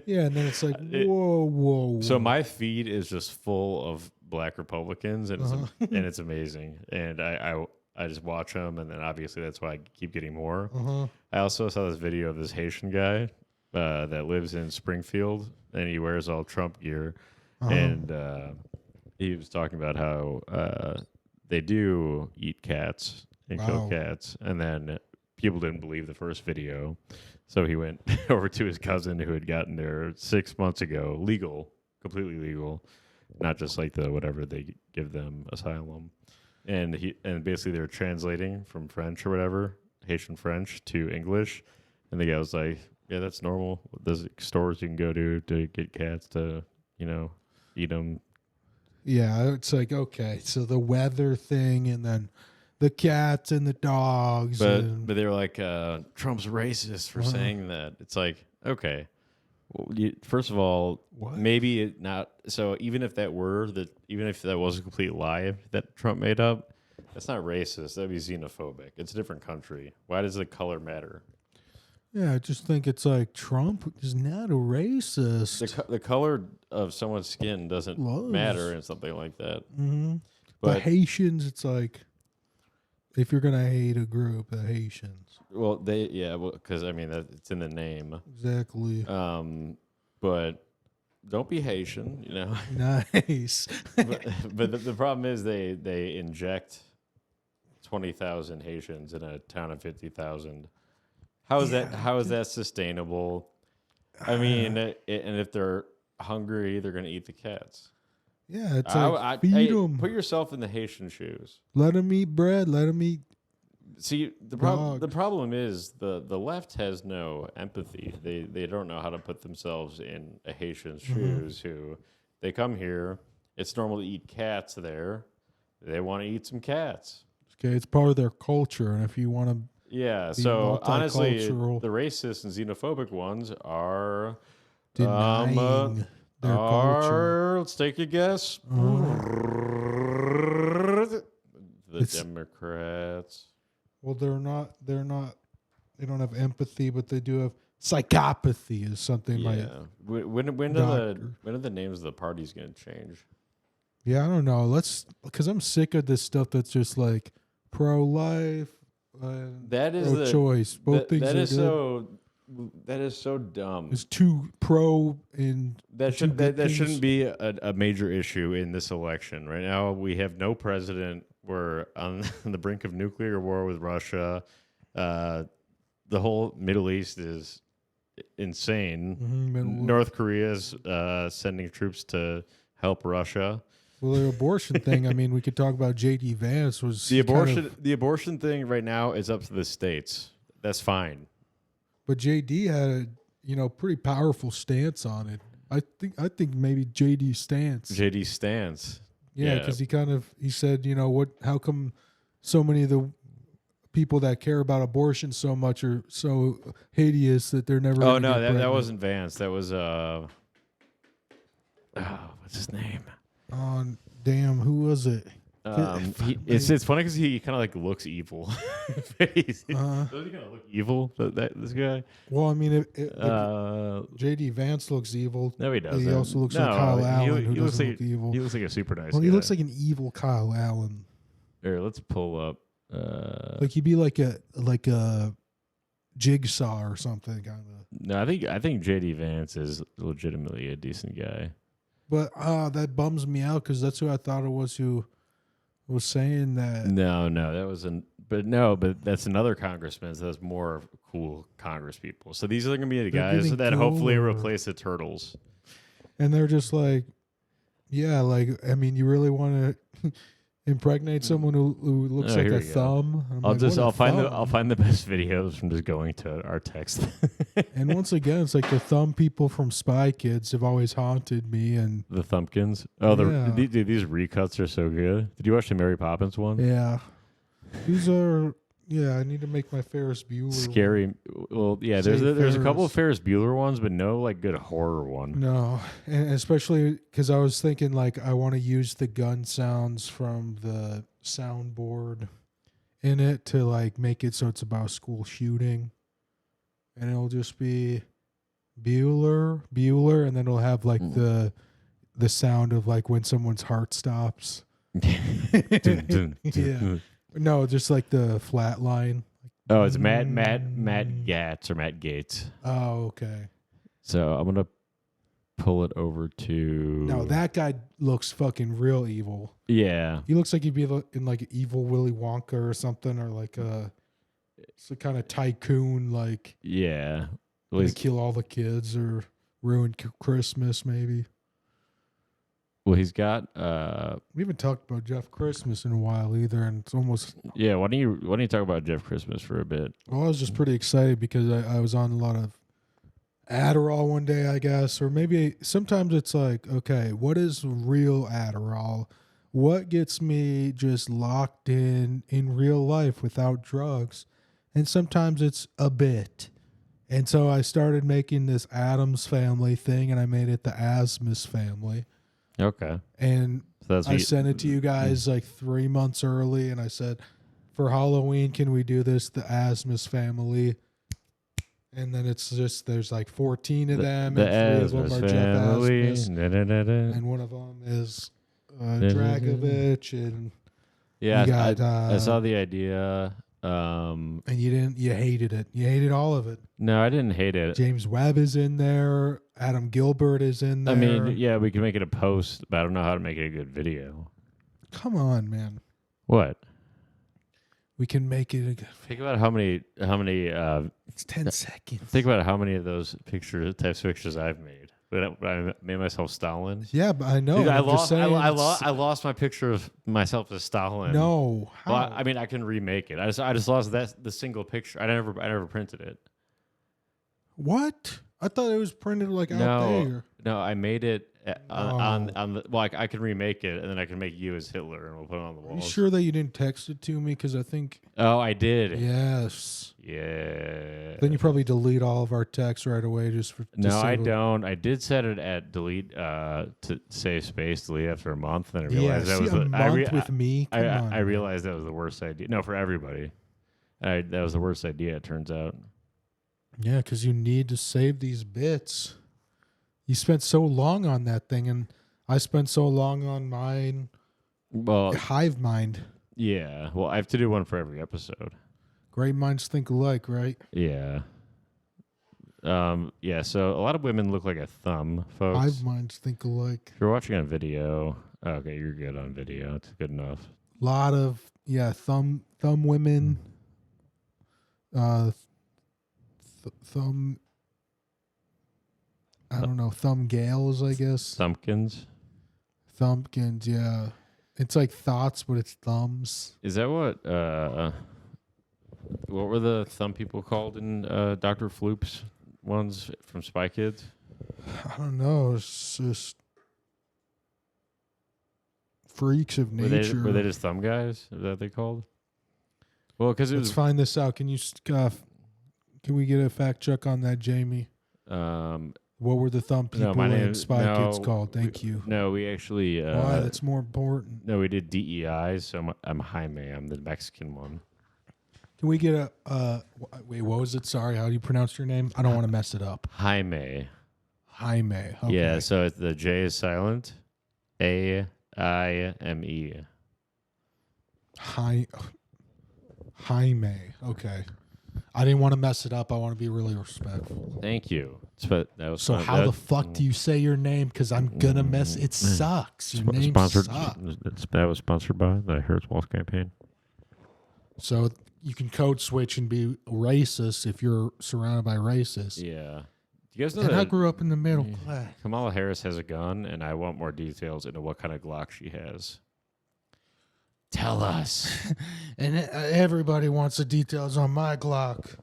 Yeah, and then it's like, whoa.
So my feed is just full of black Republicans, and it's amazing. And I just watch them, and then obviously that's why I keep getting more. I also saw this video of this Haitian guy that lives in Springfield, and he wears all Trump gear. And he was talking about how they do eat cats and kill cats. And then people didn't believe the first video. So he went over to his cousin who had gotten there 6 months ago, completely legal, not just like the whatever they give them asylum. And basically they're translating from French or whatever, Haitian French to English. And the guy was like, yeah, that's normal. There's stores you can go to get cats to, eat them.
Yeah, it's like, okay, so the weather thing and then the cats and the dogs.
But they were like, Trump's racist for saying that. It's like, okay. Well, first of all, maybe it not. So even if that was a complete lie that Trump made up, that's not racist. That'd be xenophobic. It's a different country. Why does the color matter?
Yeah, I just think it's like Trump is not a racist.
The color of someone's skin doesn't matter in something like that.
But the Haitians, it's like, if you're gonna hate a group, the Haitians.
Well, because I mean it's in the name.
Exactly.
But don't be Haitian,
Nice.
but the problem is they inject 20,000 Haitians in a town of 50,000. How is that sustainable? I mean, and if they're hungry, they're going to eat the cats.
Yeah, it's like feed them.
Put yourself in the Haitian shoes.
Let them eat bread. Let them eat.
See, the problem is the left has no empathy. They don't know how to put themselves in a Haitian's shoes. Who they come here. It's normal to eat cats there. They want to eat some cats.
Okay, it's part of their culture, and if you want to.
Yeah, so honestly, the racist and xenophobic ones are
denying their culture.
Let's take a guess. The Democrats.
Well, they're not. They don't have empathy, but they do have psychopathy. Is something like.
When are the names of the parties going to change?
Yeah, I don't know. Because I'm sick of this stuff that's just like pro-life.
That is the
choice. Both things
that
are
is
good.
that is so dumb.
It's too pro and
that shouldn't be a major issue in this election. Right now, we have no president. We're on the brink of nuclear war with Russia. The whole Middle East is insane. North Korea is sending troops to help Russia.
Well, the abortion thing, I mean, we could talk about J.D. Vance.
The abortion thing right now is up to the states. That's fine.
But J.D. had a pretty powerful stance on it. I think maybe J.D. stance. Yeah, because he said, how come so many of the people that care about abortion so much are so hideous that they're never.
Oh no, that wasn't Vance. That was what's his name?
Oh, damn, who was it?
It's funny because he kind of like looks evil. Does he kind of look evil? This guy?
Well, I mean, J.D. Vance looks evil.
No, he doesn't.
He also looks like Kyle Allen, who doesn't look evil.
He looks like a super nice.
Well,
guy.
He looks like an evil Kyle Allen.
Here, let's pull up.
Like he'd be like a Jigsaw or something, kind of.
No, I think J.D. Vance is legitimately a decent guy.
But that bums me out because that's who I thought it was who was saying that.
No, that wasn't. But that's another congressman. So that's more cool Congress people. So these are going to be the guys that hopefully replace the turtles.
And they're just like, yeah, like, I mean, you really want to impregnate someone who looks like a thumb?
I'll find the best videos from just going to our text.
And once again, it's like the thumb people from Spy Kids have always haunted me. And
the Thumpkins. Oh, these recuts are so good. Did you watch the Mary Poppins one?
Yeah, these are Yeah, I need to make my Ferris Bueller
scary.
one.
Well, yeah, there's a couple of Ferris Bueller ones, but no like good horror one.
No, and especially because I was thinking like I want to use the gun sounds from the soundboard in it to like make it so it's about school shooting, and it'll just be Bueller, and then it'll have like the sound of like when someone's heart stops. Yeah. No, just like the flat line.
Oh, it's Matt Gatz or Matt Gates.
Oh, okay.
So I'm gonna pull it over to.
No, that guy looks fucking real evil.
Yeah,
He looks like he'd be in like evil Willy Wonka or something, or like it's a kind of tycoon, like
yeah. Well,
gonna kill all the kids or ruin Christmas, maybe.
Well, he's got.
We haven't talked about Jeff Christmas in a while either, and it's almost.
Yeah, why don't you talk about Jeff Christmas for a bit?
Well, I was just pretty excited because I was on a lot of Adderall one day, I guess, or maybe sometimes it's like, okay, what is real Adderall? What gets me just locked in real life without drugs? And sometimes it's a bit. And so I started making this Addams Family thing, and I made it the Asmus Family.
Okay.
And
So
I sent it to you guys like 3 months early, and I said, for Halloween, can we do this, the Asmus Family? And then it's just, there's like 14 of them, and 3 of them are Jeff Asmus. And one of them is Dragovich, and
yeah,
you got,
I saw the idea.
And you hated it. You hated all of it.
No, I didn't hate it.
James Webb is in there. Adam Gilbert is in there.
I mean, yeah, we can make it a post, but I don't know how to make it a good video.
Come on, man.
What?
We can make it a good
Think about how many
it's 10 seconds.
think about how many of those types of pictures I've made. When I made myself Stalin.
Yeah, but I know.
Dude, I
I
lost my picture of myself as Stalin.
No, how?
Well, I mean, I can remake it. I just lost the single picture. I never printed it.
What? I thought it was printed like out there.
No, I made it on the. Well, I can remake it, and then I can make you as Hitler, and we'll put it on the wall.
Are you sure that you didn't text it to me? Because I think.
Oh, I did.
Yes.
Yeah.
Then you probably delete all of our texts right away just for.
No, I don't. I did set it at delete to save space, delete after a month. Then I realized that was
a month with me.
I realized that was the worst idea. No, for everybody. That was the worst idea. It turns out.
Yeah, because you need to save these bits. You spent so long on that thing, and I spent so long on mine.
Well,
Hive Mind.
Yeah. Well, I have to do one for every episode.
Great minds think alike, right?
Yeah. Yeah. So a lot of women look like a thumb, folks.
Hive minds think alike.
If you're watching on video, okay, you're good on video. It's good enough.
A lot of thumb women. Thumb. I don't know, thumb gales, I guess.
Thumpkins.
Thumpkins, yeah. It's like thoughts, but it's thumbs.
Is that what were the thumb people called in Dr. Floop's ones from Spy Kids?
I don't know. It's just freaks of nature.
Were they just thumb guys? Is that what they called? Well, because
let's find this out. Can you can we get a fact check on that, Jamie? What were the thumb people in Spy Kids called? Thank you.
No, we actually.
Why? That's more important.
No, we did DEIs. So I'm Jaime. I'm the Mexican one.
Can we get wait? What was it? Sorry, how do you pronounce your name? I don't want to mess it up.
Jaime.
Jaime. Okay.
Yeah. So the J is silent. AIME.
Jaime. Okay. I didn't want to mess it up. I want to be really respectful.
Thank you. But that was
so how the fuck do you say your name? Because I'm gonna mess. It sucks. Your name sucks.
That was sponsored by the Harris Walls campaign.
So you can code switch and be racist if you're surrounded by racists.
Yeah. Do you guys know
that
I
grew up in the middle class.
Kamala Harris has a gun, and I want more details into what kind of Glock she has. Tell us.
And everybody wants the details on my Glock.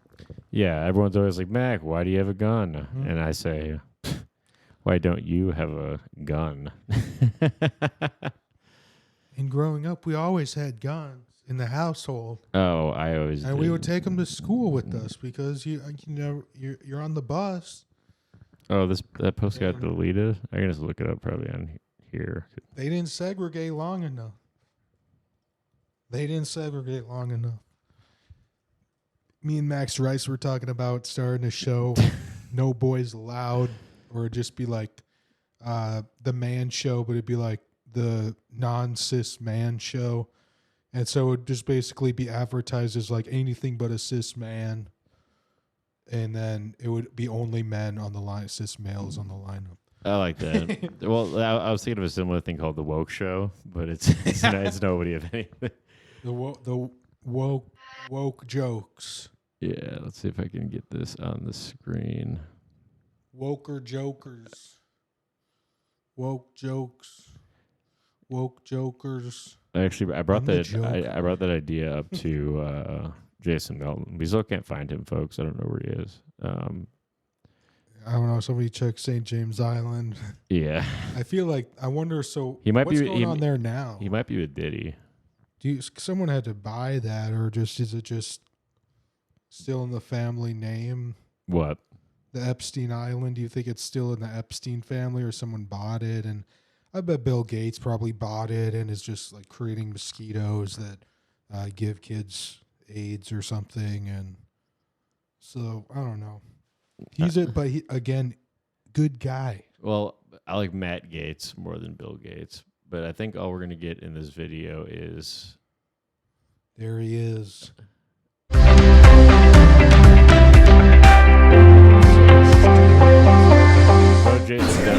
Yeah, everyone's always like, Mac, why do you have a gun? Mm-hmm. And I say, why don't you have a gun?
And growing up, we always had guns. in the household.
Oh, I always.
And we would take him to school with us because you're on the bus.
Oh, that post got deleted. I can just look it up probably on here.
They didn't segregate long enough. Me and Max Rice were talking about starting a show, No Boys Allowed, or it'd just be like the man show, but it'd be like the non-cis man show. And so it would just basically be advertised as like anything but a cis man. And then it would be only men on the line, cis males on the lineup.
I like that. Well, I was thinking of a similar thing called the Woke Show, but it's nobody of anything.
The woke jokes.
Yeah, let's see if I can get this on the screen.
Woker jokers. Woke jokes. Woke jokers.
Actually, I brought that idea up to Jason Melton. We still can't find him, folks. I don't know where he is.
I don't know. Somebody check St. James Island.
Yeah.
I feel like I wonder. So
he might
what's
be
going on there now?
He might be with Diddy.
Someone had to buy that, or is it just still in the family name?
What?
The Epstein Island. Do you think it's still in the Epstein family, or someone bought it? And I bet Bill Gates probably bought it and is just like creating mosquitoes that give kids AIDS or something. And so I don't know. But again, good guy.
Well, I like Matt Gaetz more than Bill Gates, but I think all we're going to get in this video is...
There he is.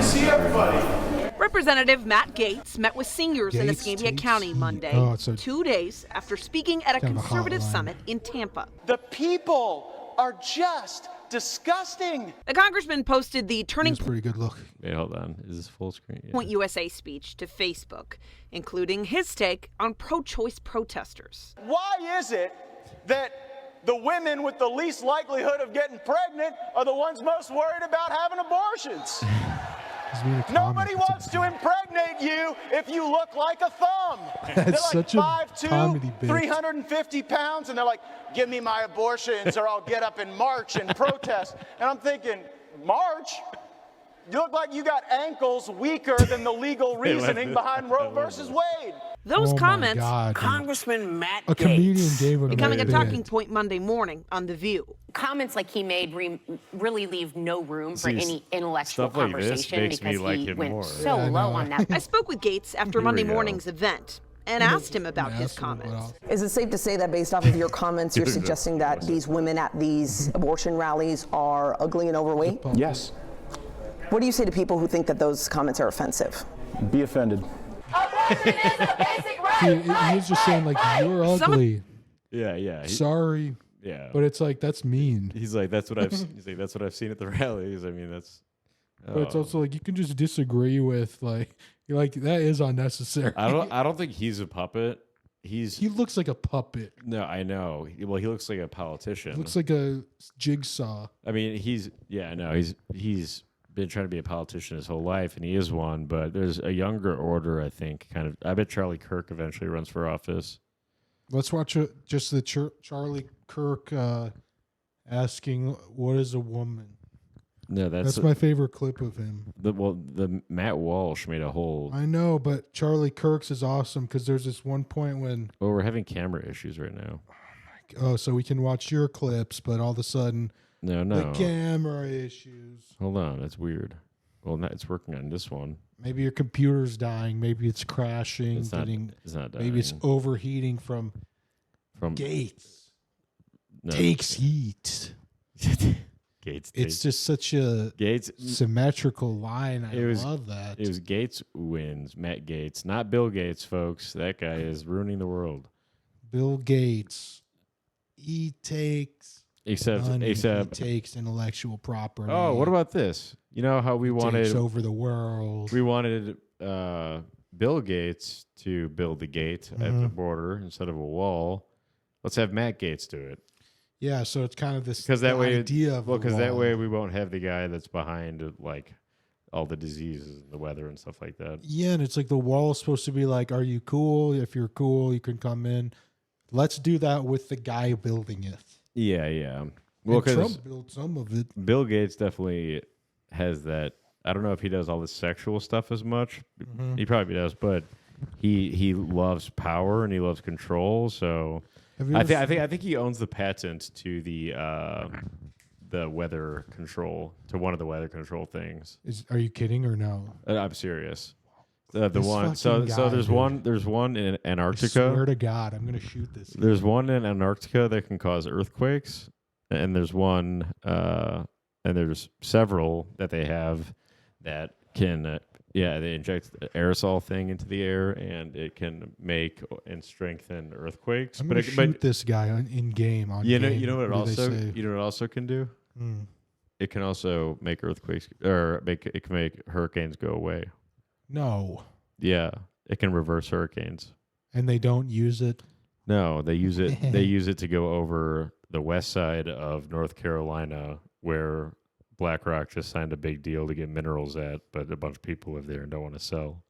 See everybody.
Representative Matt Gaetz met with seniors in Escambia County Monday, 2 days after speaking at a conservative summit in Tampa.
The people are just disgusting.
The congressman posted the Turning
Pretty good look.
Wait, hold on. Is this full screen? Yeah.
Point USA speech to Facebook, including his take on pro-choice protesters.
Why is it that the women with the least likelihood of getting pregnant are the ones most worried about having abortions? Nobody wants to impregnate you if you look like a thumb.
That's
they're like
such a comedy bit.
350 pounds, and they're like, give me my abortions or I'll get up and march and protest. And I'm thinking, march? You look like you got ankles weaker than the legal reasoning behind Roe versus Wade.
Those comments,
Congressman Matt
a comedian David
becoming a talking point Monday morning on The View.
Comments like he made really leave no room for any intellectual
stuff like
conversation
this makes
because
me like
he
him
went
more.
so low on that.
I spoke with Gaetz after Monday morning's event and asked him about his
him
comments.
Is it safe to say that based off of your comments, you're suggesting that these women at these abortion rallies are ugly and overweight?
Yes.
What do you say to people who think that those comments are offensive?
Be offended.
He is just saying like, you're ugly.
Yeah.
Sorry.
Yeah.
But it's like, that's mean.
He's like, that's what I've seen at the rallies. I mean, that's...
But it's also like, you can just disagree with like, you're like, that is unnecessary.
I don't think he's a puppet.
He looks like a puppet.
No, I know. Well, he looks like a politician.
Looks like a jigsaw.
I mean, he's been trying to be a politician his whole life, and he is one, but there's a younger order, I think, I bet Charlie Kirk eventually runs for office.
Let's watch just the Charlie Kirk asking, what is a woman?
No, that's
my favorite clip of him.
The Matt Walsh made a whole...
I know, but Charlie Kirk's is awesome because there's this one point when...
Well, we're having camera issues right now.
Oh, so we can watch your clips, but all of a sudden...
No.
The camera issues.
Hold on, that's weird. Well, it's working on this one.
Maybe your computer's dying. Maybe it's crashing.
It's not dying.
Maybe it's overheating from Gaetz.
No.
Takes heat.
Gaetz.
It's just such a symmetrical line. I love that.
It was Gaetz wins. Matt Gaetz, not Bill Gates, folks. That guy is ruining the world.
Bill Gates. He takes...
Except
he takes intellectual property.
Oh, what about this? You know how we wanted
takes over the world.
We wanted Bill Gates to build the gate at the border instead of a wall. Let's have Matt Gaetz do it.
Yeah, so it's kind of this
idea of that way we won't have the guy that's behind like all the diseases and the weather and stuff like that.
Yeah, and it's like the wall is supposed to be like, are you cool? If you're cool, you can come in. Let's do that with the guy building it.
Yeah. Well,
because Trump built some of it.
Bill Gates definitely has that. I don't know if he does all the sexual stuff as much. Mm-hmm. He probably does, but he loves power and he loves control. So I think he owns the patent to the weather control, to one of the weather control things.
Are you kidding or no?
I'm serious. The one. So there's one in Antarctica.
I swear to God, I'm gonna shoot this.
There's one in Antarctica that can cause earthquakes, and there's one, and there's several that they have that can. They inject the aerosol thing into the air, and it can make and strengthen earthquakes.
I'm gonna shoot this guy in game.
You know what it also can do. It can also make earthquakes, or it can make hurricanes go away.
No.
Yeah, it can reverse hurricanes.
And they don't use it?
No, they use it. They use it to go over the west side of North Carolina, where BlackRock just signed a big deal to get minerals at, but a bunch of people live there and don't want to sell.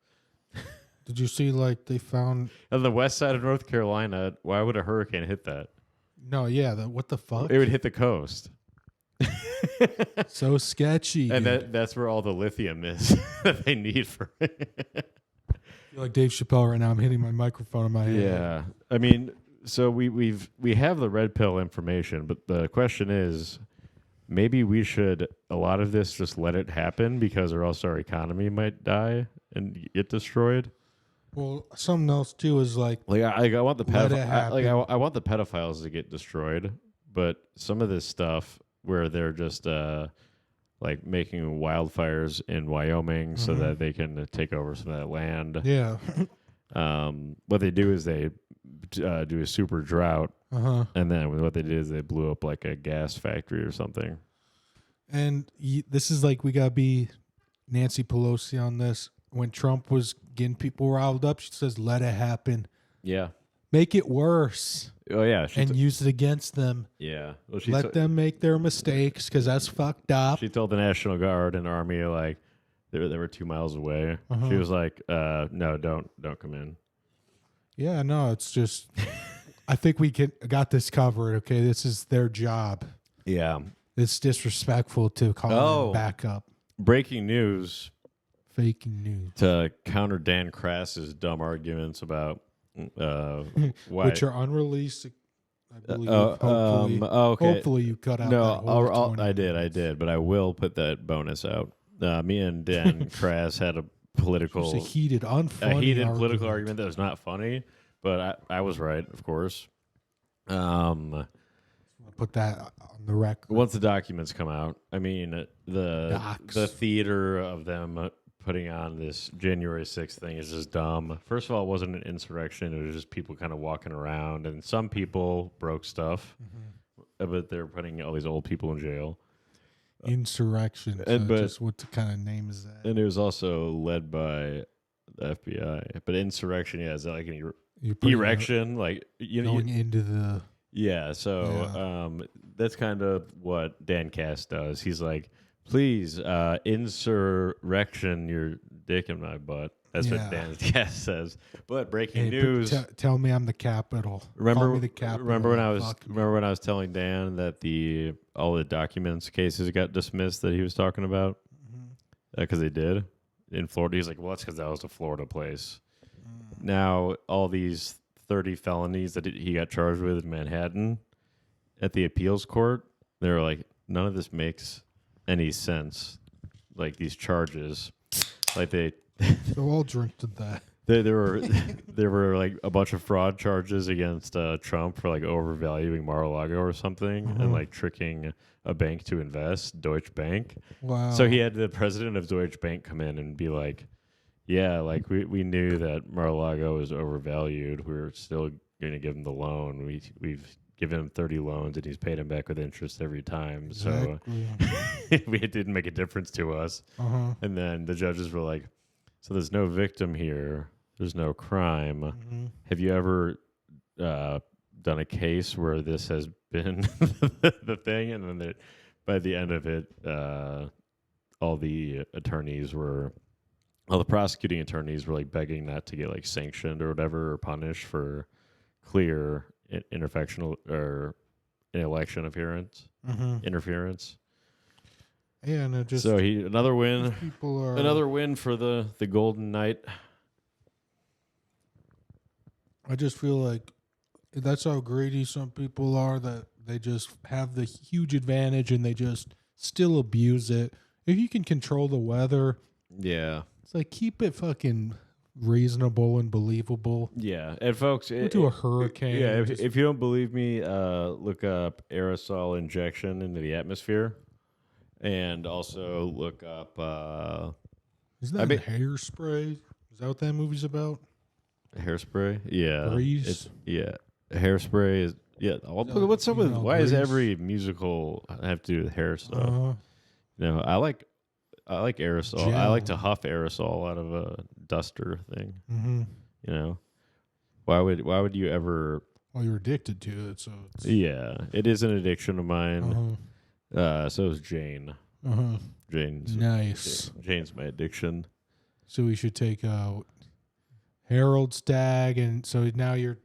Did you see, like, they found...
On the west side of North Carolina, why would a hurricane hit that?
No, yeah, what the fuck?
It would hit the coast.
So sketchy.
And that's where all the lithium is that they need for it.
You're like Dave Chappelle right now. I'm hitting my microphone in my head.
Yeah. I mean, so we have the red pill information, but the question is, maybe we should, a lot of this, just let it happen, because or else our economy might die and get destroyed.
Well, something else too is like
I want the I want the pedophiles to get destroyed, but some of this stuff where they're just like making wildfires in Wyoming so that they can take over some of that land.
Yeah.
What they do is they do a super drought, and then what they did is they blew up like a gas factory or something.
And this is like, we gotta be Nancy Pelosi on this. When Trump was getting people riled up, she says, "Let it happen."
Yeah.
Make it worse.
Oh yeah,
and use it against them.
Yeah, well,
let them make their mistakes, because that's fucked up.
She told the National Guard and Army, like, they were 2 miles away. She was like, "No, don't come in."
Yeah, no, it's just, I think we got this covered. Okay, this is their job.
Yeah,
it's disrespectful to call them back up.
Breaking news.
Faking news.
To counter Dan Krass's dumb arguments about.
Which are unreleased, I believe. Hopefully you cut out.
No, I did, but I will put that bonus out. Me and Dan Krass had a
heated, unfunny
political argument that was not funny, but I was right, of course.
Put that on the record.
Once the documents come out, I mean the theater of them putting on this January 6th thing is just dumb. First of all, it wasn't an insurrection. It was just people kind of walking around, and some people broke stuff, but they're putting all these old people in jail.
Insurrection. Just what kind of name is that?
And it was also led by the FBI. But insurrection, is that like an erection? Like,
going into the...
Yeah, so that's kind of what Dan Cass does. He's like, "Please, insurrection your dick in my butt." That's what Dan Cass says. But breaking news.
Tell me I'm the capital.
Remember,
Call me the capital.
Remember when I was telling Dan that all the documents cases got dismissed that he was talking about? Because they did in Florida. He's like, "Well, that's because that was a Florida place." Now all these 30 felonies that he got charged with in Manhattan at the appeals court, they were like, none of this makes any sense. Like, these charges, like
so I'll drink to that.
There were like a bunch of fraud charges against Trump for like overvaluing Mar-a-Lago or something, and like tricking a bank to invest, Deutsche Bank.
Wow.
So he had the president of Deutsche Bank come in and be like, "Yeah, like we knew that Mar-a-Lago was overvalued. We're still going to give him the loan. We've given him 30 loans, and he's paid him back with interest every time. Exactly. So it didn't make a difference to us." And then the judges were like, "So there's no victim here. There's no crime. Have you ever done a case where this has been the thing?" And then by the end of it, all the prosecuting attorneys were like begging not to get like sanctioned or whatever, or punished for clear interfectional or election interference.
Yeah, and just
so another win.
People are
another win for the Golden Knight.
I just feel like that's how greedy some people are, that they just have the huge advantage and they just still abuse it. If you can control the weather,
yeah,
it's like keep it fucking reasonable and believable.
Yeah, and folks,
to a hurricane.
Yeah, if you don't believe me, look up aerosol injection into the atmosphere, and also look up.
Is that Hairspray? Is that what that movie's about?
Hairspray, yeah.
Grease,
Hairspray is what's up with why
Grease?
Does every musical have to do with hair stuff? I like aerosol.
Gel.
I like to huff aerosol out of a duster thing.
Mm-hmm.
Why would you ever?
Well, you're addicted to it, so it's...
Yeah, it is an addiction of mine. So is Jane. Jane's my addiction.
So we should take Harold's tag, and so now you're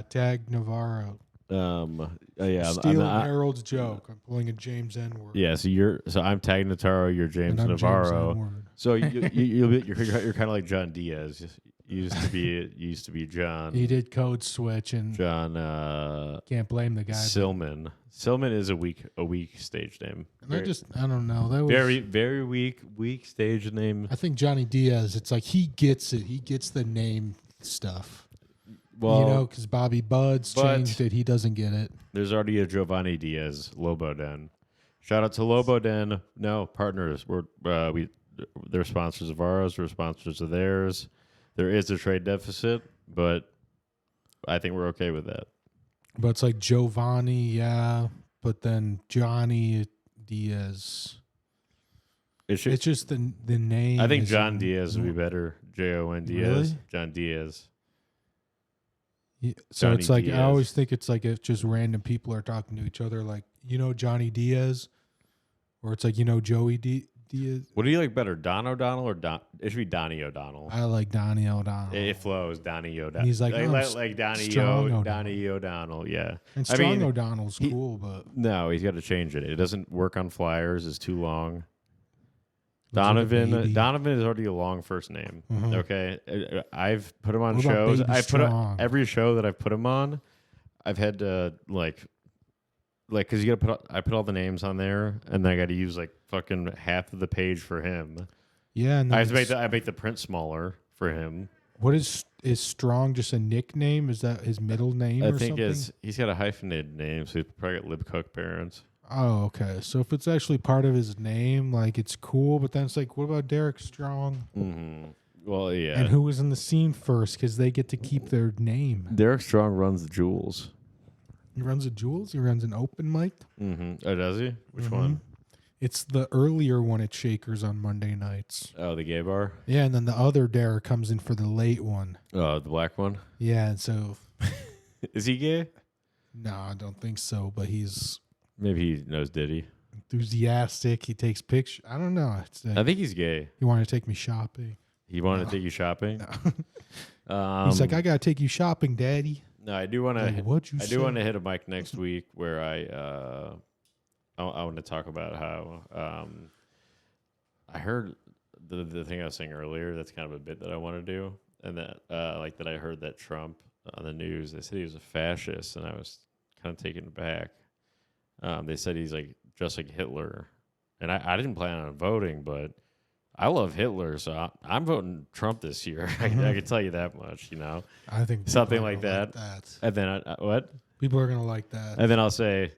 Tag Navarro. Stealing Harold's joke. I'm pulling a James N-word.
Yeah, so I'm Tag Navarro. You're James Navarro.
James
so you're kind of like John Diaz. You used to be John.
He did code switch, and
John.
Can't blame the guy.
Silman. Silman is a weak stage name.
And I don't know. That was
very weak stage name.
I think Johnny Diaz. It's like he gets it. He gets the name stuff.
Well,
because Bobby Buds changed it. He doesn't get it.
There's already a Giovanni Diaz, Lobo Den. Shout out to Lobo Den. No, partners. They're sponsors of ours. We're sponsors of theirs. There is a trade deficit, but I think we're okay with that.
But it's like Giovanni, yeah. But then Johnny Diaz. It's just the name.
I think John Diaz would be better. Jon Diaz.
Really?
John Diaz.
Yeah, so
Johnny
it's like
Diaz.
I always think it's like if just random people are talking to each other, like Johnny Diaz, or it's like Joey Diaz.
What do you like better, Don O'Donnell or Don? It should be Donnie O'Donnell.
I like Donnie O'Donnell.
It flows, Donnie O'Donnell.
He's like
Donnie O'Donnell. Yeah,
and Strong O'Donnell's cool, but
no, he's got to change it. It doesn't work on flyers. It's too long.
Donovan
is already a long first name.
Mm-hmm.
Okay, I've put him on
What about
shows.
Baby
I've
Strong?
every show that I've put him on. I've had to because you got to I put all the names on there, and then I got to use like fucking half of the page for him.
yeah. And
I make the print smaller for him.
what is Strong just a nickname? Is that his middle name?
I
or
think
something?
he's got a hyphenated name, so he's probably got Lib Cook parents.
Oh, okay. So if it's actually part of his name, like it's cool. But then it's like, what about Derek Strong?
Mm-hmm. Well, yeah.
And who was in the scene first? Because they get to keep their name.
Derek Strong runs the Jewels.
He runs a Jules. He runs an open mic.
Mm-hmm. Oh, does he? Which one?
It's the earlier one at Shakers on Monday nights.
Oh, the gay bar?
Yeah, and then the other Derek comes in for the late one.
Oh, the black one?
Yeah, and so...
Is he gay?
No, I don't think so, but he's...
Maybe he knows Diddy.
Enthusiastic. He takes pictures. I don't know. It's
I think he's gay.
He wanted to take me shopping.
He wanted to take you shopping?
No. He's like, I got to take you shopping, Daddy.
No, I do want to.
What'd you say?
do want to hit a mic next week where I want to talk about how I heard the thing I was saying earlier. That's kind of a bit that I want to do, and that that I heard that Trump on the news. They said he was a fascist, and I was kind of taken aback. They said he's like just like Hitler, and I didn't plan on voting, but I love Hitler, so I'm voting Trump this year. I can tell you that much,
I think
something like that. And then what?
People are gonna like that.
And then I'll say,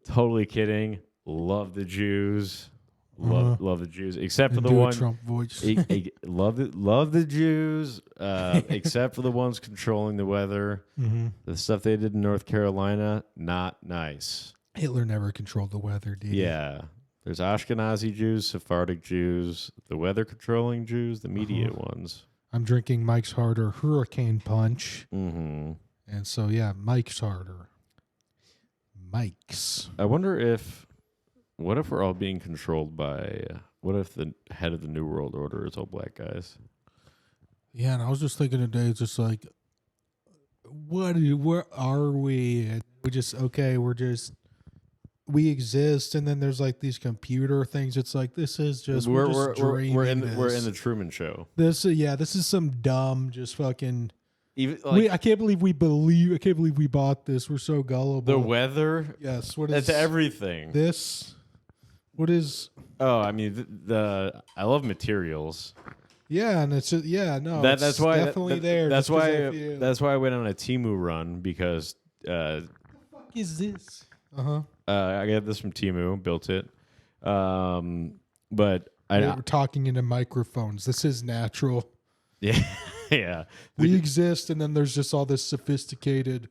totally kidding. Love the Jews. Love the Jews, except for the one
Trump voice.
love the Jews, except for the ones controlling the weather.
Mm-hmm.
The stuff they did in North Carolina, not nice.
Hitler never controlled the weather, did he?
Yeah. There's Ashkenazi Jews, Sephardic Jews, the weather-controlling Jews, the media ones.
I'm drinking Mike's Harder Hurricane Punch.
Mm-hmm.
And so, yeah, Mike's Harder. Mike's.
I wonder what if we're all being controlled by, what if the head of the New World Order is all black guys?
Yeah, and I was just thinking today, it's just like, where are we? We exist, and then there's like these computer things. It's like this is just we're in
the Truman Show.
This is some dumb just fucking. Even like, I can't believe we bought this. We're so gullible.
The weather,
yes.
That's everything.
What is?
Oh, I mean I love materials.
Yeah, and it's
that's why
definitely there.
That's why I went on a Temu run because.
What the fuck is this?
I got this from Temu, built it. But
we're talking into microphones. This is natural.
Yeah, yeah.
We exist, and then there's just all this sophisticated.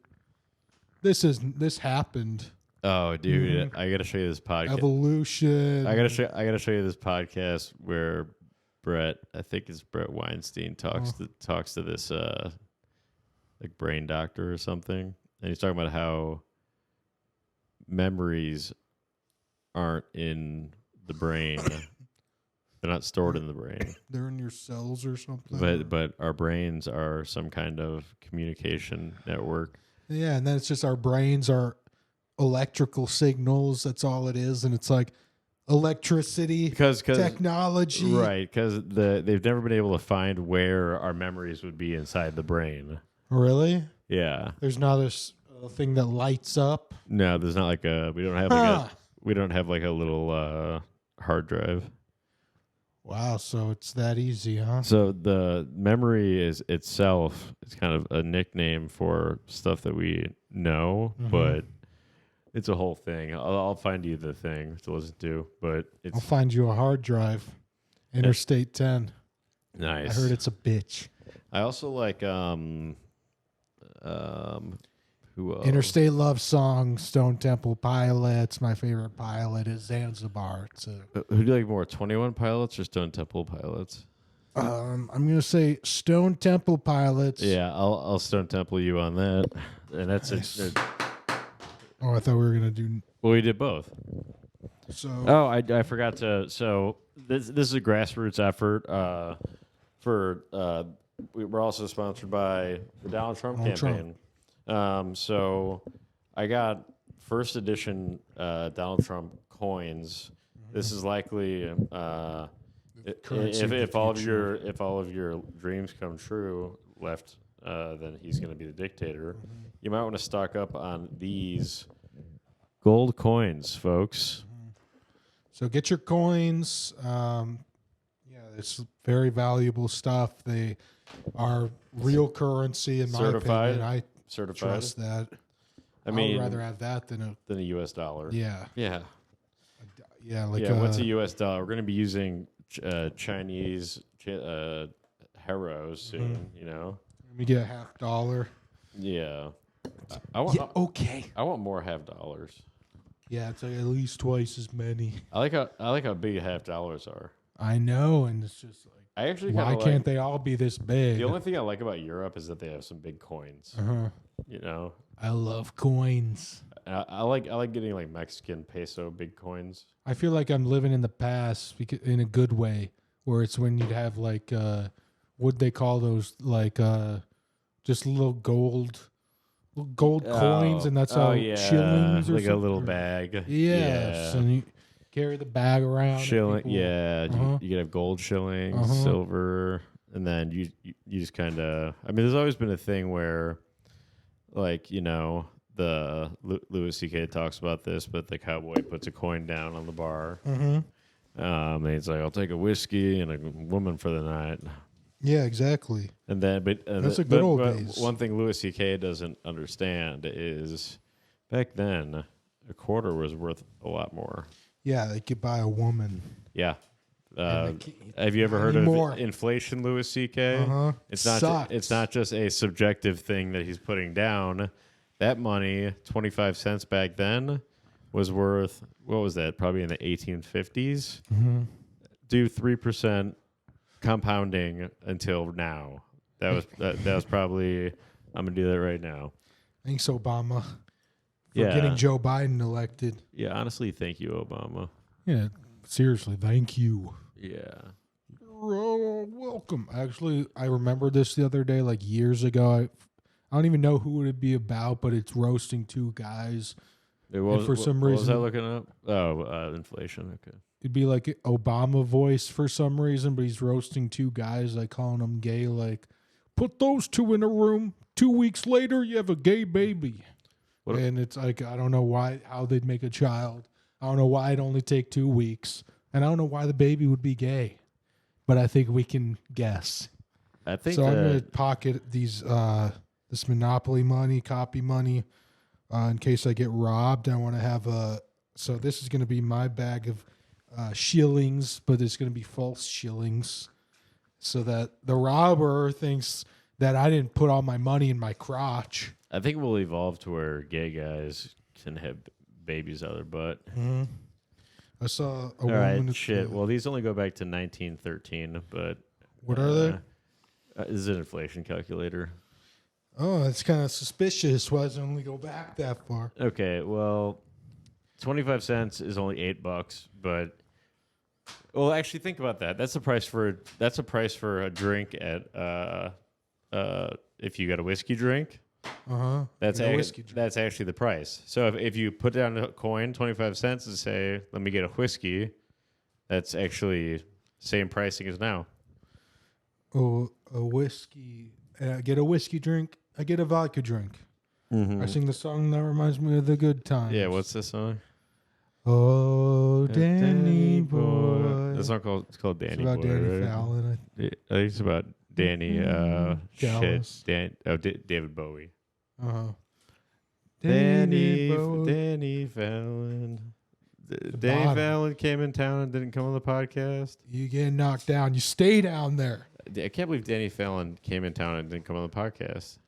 This happened.
Oh, dude, I gotta show you this podcast.
Evolution.
I gotta show you this podcast where Brett, I think it's Brett Weinstein, talks to this like brain doctor or something, and he's talking about how memories aren't in the brain. They're not stored in the brain.
They're in your cells or something.
But our brains are some kind of communication network.
Yeah, and then it's just our brains are electrical signals. That's all it is, and it's like electricity,
because
technology,
right? Because they've never been able to find where our memories would be inside the brain.
Really?
Yeah.
There's not a thing that lights up.
No, there's not like we don't have like a little hard drive.
Wow, so it's that easy, huh?
So the memory is itself is kind of a nickname for stuff that we know, but it's a whole thing. I'll find you the thing to listen to, but
I'll find you a hard drive. Interstate 10.
Nice.
I heard it's a bitch.
I also like who else?
Interstate Love Song, Stone Temple Pilots. My favorite pilot is Zanzibar.
Who do you like more, 21 Pilots or Stone Temple Pilots?
I'm gonna say Stone Temple Pilots.
Yeah, I'll Stone Temple you on that, and that's nice.
it. Oh, I thought we were gonna do.
Well, we did both.
So.
Oh, I forgot to. So this is a grassroots effort. We're also sponsored by the Donald Trump campaign. So I got first edition Donald Trump coins. This is likely if all of your dreams come true, then he's going to be the dictator. You might want to stock up on these gold coins, folks.
So get your coins. It's very valuable stuff. They are real currency in my opinion.
Certified.
Trust that. I would rather have that than a
US dollar.
Yeah.
Yeah.
Yeah.
What's a US dollar? We're going to be using Chinese heros soon. You know.
Let me get $50.
Yeah.
Okay.
I want more $50.
Yeah, it's like at least twice as many.
I like how big $50 are.
I know, and it's just like.
I actually
why can't they all be this big?
The only thing I like about Europe is that they have some big coins. You know,
I love coins.
I like getting like Mexican peso big coins.
I feel like I'm living in the past in a good way, where it's when you'd have like what they call those like just little gold coins, and that's how shillings or
like
something.
a little bag.
Yes, and you carry the bag around.
Shilling, you could have gold shillings, silver, and then you just kind of. I mean, there's always been a thing where, like, you know, the Louis C.K. talks about this, but the cowboy puts a coin down on the bar. And he's like, "I'll take a whiskey and a woman for the night."
Yeah, exactly.
And then,
that's a good old days.
One thing Louis C.K. doesn't understand is back then a quarter was worth a lot more.
Yeah, they could buy a woman.
Yeah. Have you ever heard of inflation, Louis C.K.? It's not just a subjective thing that he's putting down. That money, 25 cents back then, was worth, what was that? Probably in the 1850s. Do 3% compounding until now. That was probably. I'm gonna do that right now.
Thanks, Obama. Getting Joe Biden elected.
Yeah, honestly, thank you, Obama.
Yeah, seriously, thank you.
Yeah.
Welcome. Actually, I remember this the other day, like years ago. I don't even know who it would be about, but it's roasting two guys.
For some reason, what was I looking up? Oh, inflation. Okay.
It'd be like Obama voice for some reason, but he's roasting two guys, like calling them gay. Like, put those two in a room. 2 weeks later, you have a gay baby. And it's like, I don't know how they'd make a child. I don't know why it'd only take 2 weeks. And I don't know why the baby would be gay. But I think we can guess.
I think
so. I'm going to pocket this Monopoly money, copy money, in case I get robbed. I want to have so this is going to be my bag of shillings, but it's going to be false shillings, so that the robber thinks that I didn't put all my money in my crotch.
I think we'll evolve to where gay guys can have babies out of their butt.
Mm-hmm. I saw a
all
woman.
Right, shit. Well, these only go back to 1913, but
what are they?
This is an inflation calculator.
Oh, that's kind of suspicious. Why does it only go back that far?
Okay, well, 25 cents is only $8, but well, actually, think about that. That's a price for a drink at if you got a whiskey drink. That's actually the price. So if you put down a coin, 25 cents, and say, "Let me get a whiskey," that's actually same pricing as now.
Oh, a whiskey. I get a whiskey drink. I get a vodka drink. Mm-hmm. I sing the song that reminds me of the good times.
Yeah, what's this song?
Oh, Danny boy.
The song called Danny
Boy. It's about
Boy,
Danny
right?
Fallon.
I think it's about Danny. David Bowie. Danny Fallon. Danny Fallon came in town and didn't come on the podcast.
You get knocked down. You stay down there.
I can't believe Danny Fallon came in town and didn't come on the podcast.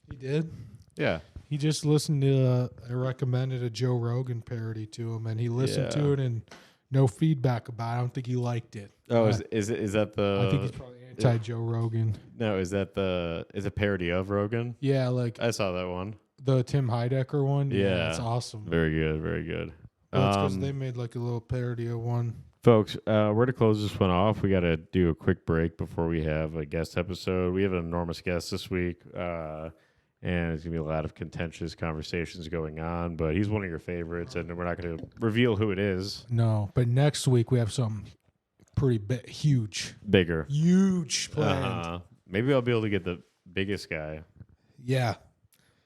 He did?
Yeah.
He just listened to, I recommended a Joe Rogan parody to him, and he listened to it and no feedback about it. I don't think he liked it.
Oh, is that the...
I think he's probably anti-Joe Rogan.
No, is it a parody of Rogan?
Yeah, like...
I saw that one.
The Tim Heidecker one?
Yeah.
That's awesome.
Very good, very good.
Well, it's because they made like a little parody of one.
Folks, we're to close this one off. We got to do a quick break before we have a guest episode. We have an enormous guest this week, and there's going to be a lot of contentious conversations going on, but he's one of your favorites, and we're not going to reveal who it is.
No, but next week we have something pretty huge.
Bigger.
Huge planned.
Maybe I'll be able to get the biggest guy.
Yeah,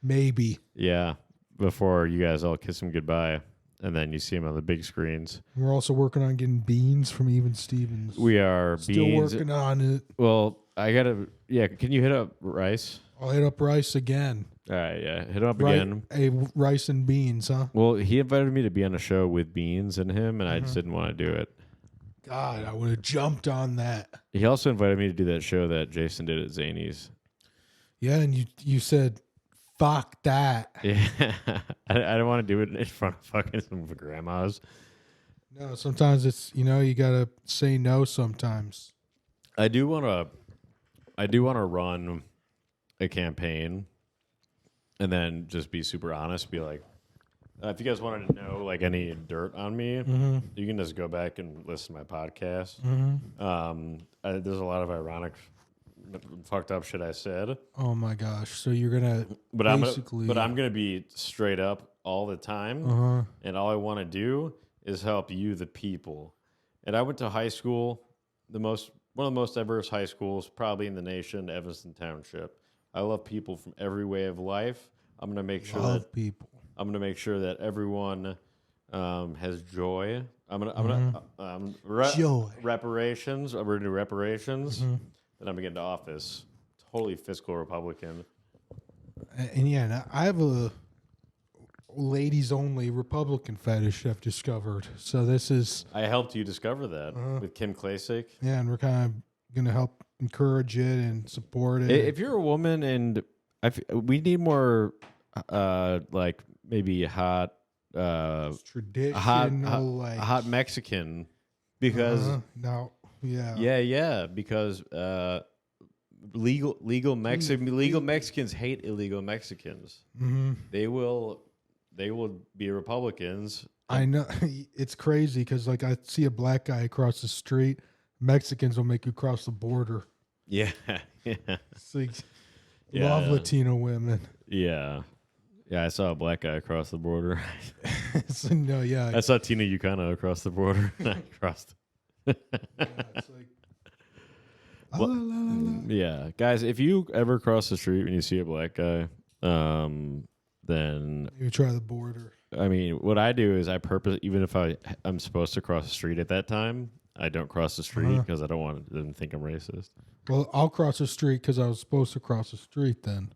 maybe.
Yeah, before you guys all kiss him goodbye. And then you see him on the big screens.
We're also working on getting beans from Even Stevens.
We are
still working on it.
Well, I gotta. Yeah, can you hit up Rice?
I'll hit up Rice again.
All right, yeah, hit him up again.
Hey, Rice and Beans, huh?
Well, he invited me to be on a show with Beans and him, and I just didn't want to do it.
God, I would have jumped on that.
He also invited me to do that show that Jason did at Zany's.
Yeah, and you said, fuck that.
Yeah, I don't want to do it in front of fucking some grandmas.
No, sometimes it's, you got to say no sometimes.
I do want to run a campaign and then just be super honest, be like, if you guys wanted to know like any dirt on me, you can just go back and listen to my podcast. There's a lot of ironic fucked up shit I said.
Oh my gosh! So you're gonna,
but I'm gonna be straight up all the time, and all I want to do is help you, the people. And I went to high school, one of the most diverse high schools probably in the nation, Evanston Township. I love people from every way of life. I'm gonna make sure I'm gonna make sure that everyone has joy.
Joy.
Reparations. We're gonna do reparations. Then I'm going to get into office. Totally fiscal Republican.
And yeah, I have a ladies only Republican fetish I've discovered. So this is...
I helped you discover that with Kim Klasick.
Yeah, and we're kind of going to help encourage it and support it.
If you're a woman and we need more like maybe hot...
traditional,
hot Mexican because...
No. Yeah.
Yeah, because legal Mexicans hate illegal Mexicans. They will be Republicans.
I know. It's crazy because like I see a black guy across the street, Mexicans will make you cross the border.
Yeah.
It's like, Love Latino women.
Yeah. Yeah, I saw a black guy across the border.
So, no, yeah.
I saw Tina Ukana across the border. I crossed.
It's like,
yeah, guys, if you ever cross the street when you see a black guy, then
you try the border.
I mean, what I do is I purpose, even if I'm supposed to cross the street at that time, I don't cross the street because I don't want them to think I'm racist.
Well, I'll cross the street because I was supposed to cross the street then.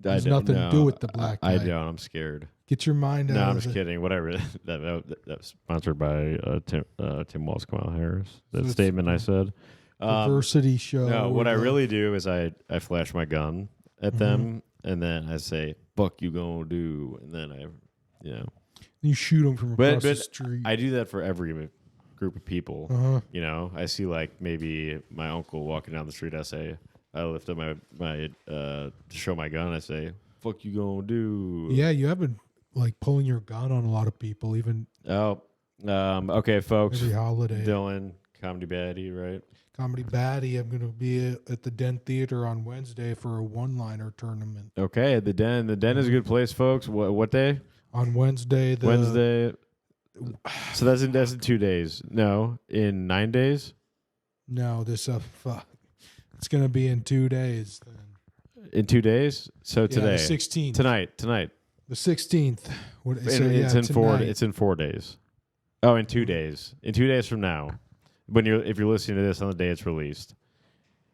There's nothing to do with the black guy.
I don't. I'm scared.
Get your mind out of it.
No, I'm just kidding. Whatever. That's sponsored by Tim Walz, Kamala Harris. That statement I said.
Diversity show.
No, what I really do is I flash my gun at them, and then I say, "Fuck you gonna do?" And then
you shoot them from across the street.
I do that for every group of people. You know, I see like maybe my uncle walking down the street. I lift up my to show my gun. I say, "Fuck you gonna do?"
Yeah, you have been like pulling your gun on a lot of people, even.
Okay, folks.
Every holiday.
Dylan, comedy baddie, right?
Comedy baddie. I'm gonna be at the Den Theater on Wednesday for a one-liner tournament.
Okay, the Den. The Den is a good place, folks. What day?
On Wednesday.
Wednesday. So that's in 2 days. No, in 9 days.
No, this it's gonna be in 2 days. Then.
In 2 days. So today,
the 16th.
Tonight.
The 16th.
It's in 4 days. Oh, in 2 days. In 2 days from now, if you're listening to this on the day it's released,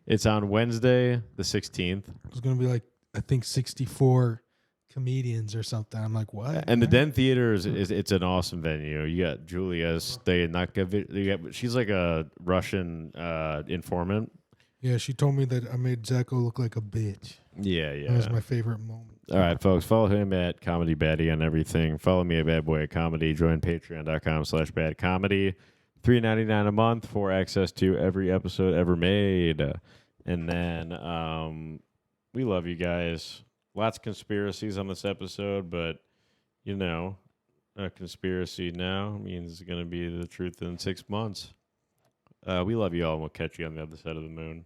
it's on Wednesday the 16th.
It's gonna be like I think 64 comedians or something. I'm like, what?
And the Den Theater is it's an awesome venue. You got Julia Stoyanakova. She's like a Russian informant.
Yeah, she told me that I made Zeko look like a bitch.
Yeah.
That was my favorite moment.
All right, folks, follow him at Comedy Baddie on everything. Follow me at Bad Boy of Comedy. Join patreon.com/badcomedy. $3.99 a month for access to every episode ever made. And then we love you guys. Lots of conspiracies on this episode, but, a conspiracy now means it's going to be the truth in 6 months. We love you all, and we'll catch you on the other side of the moon.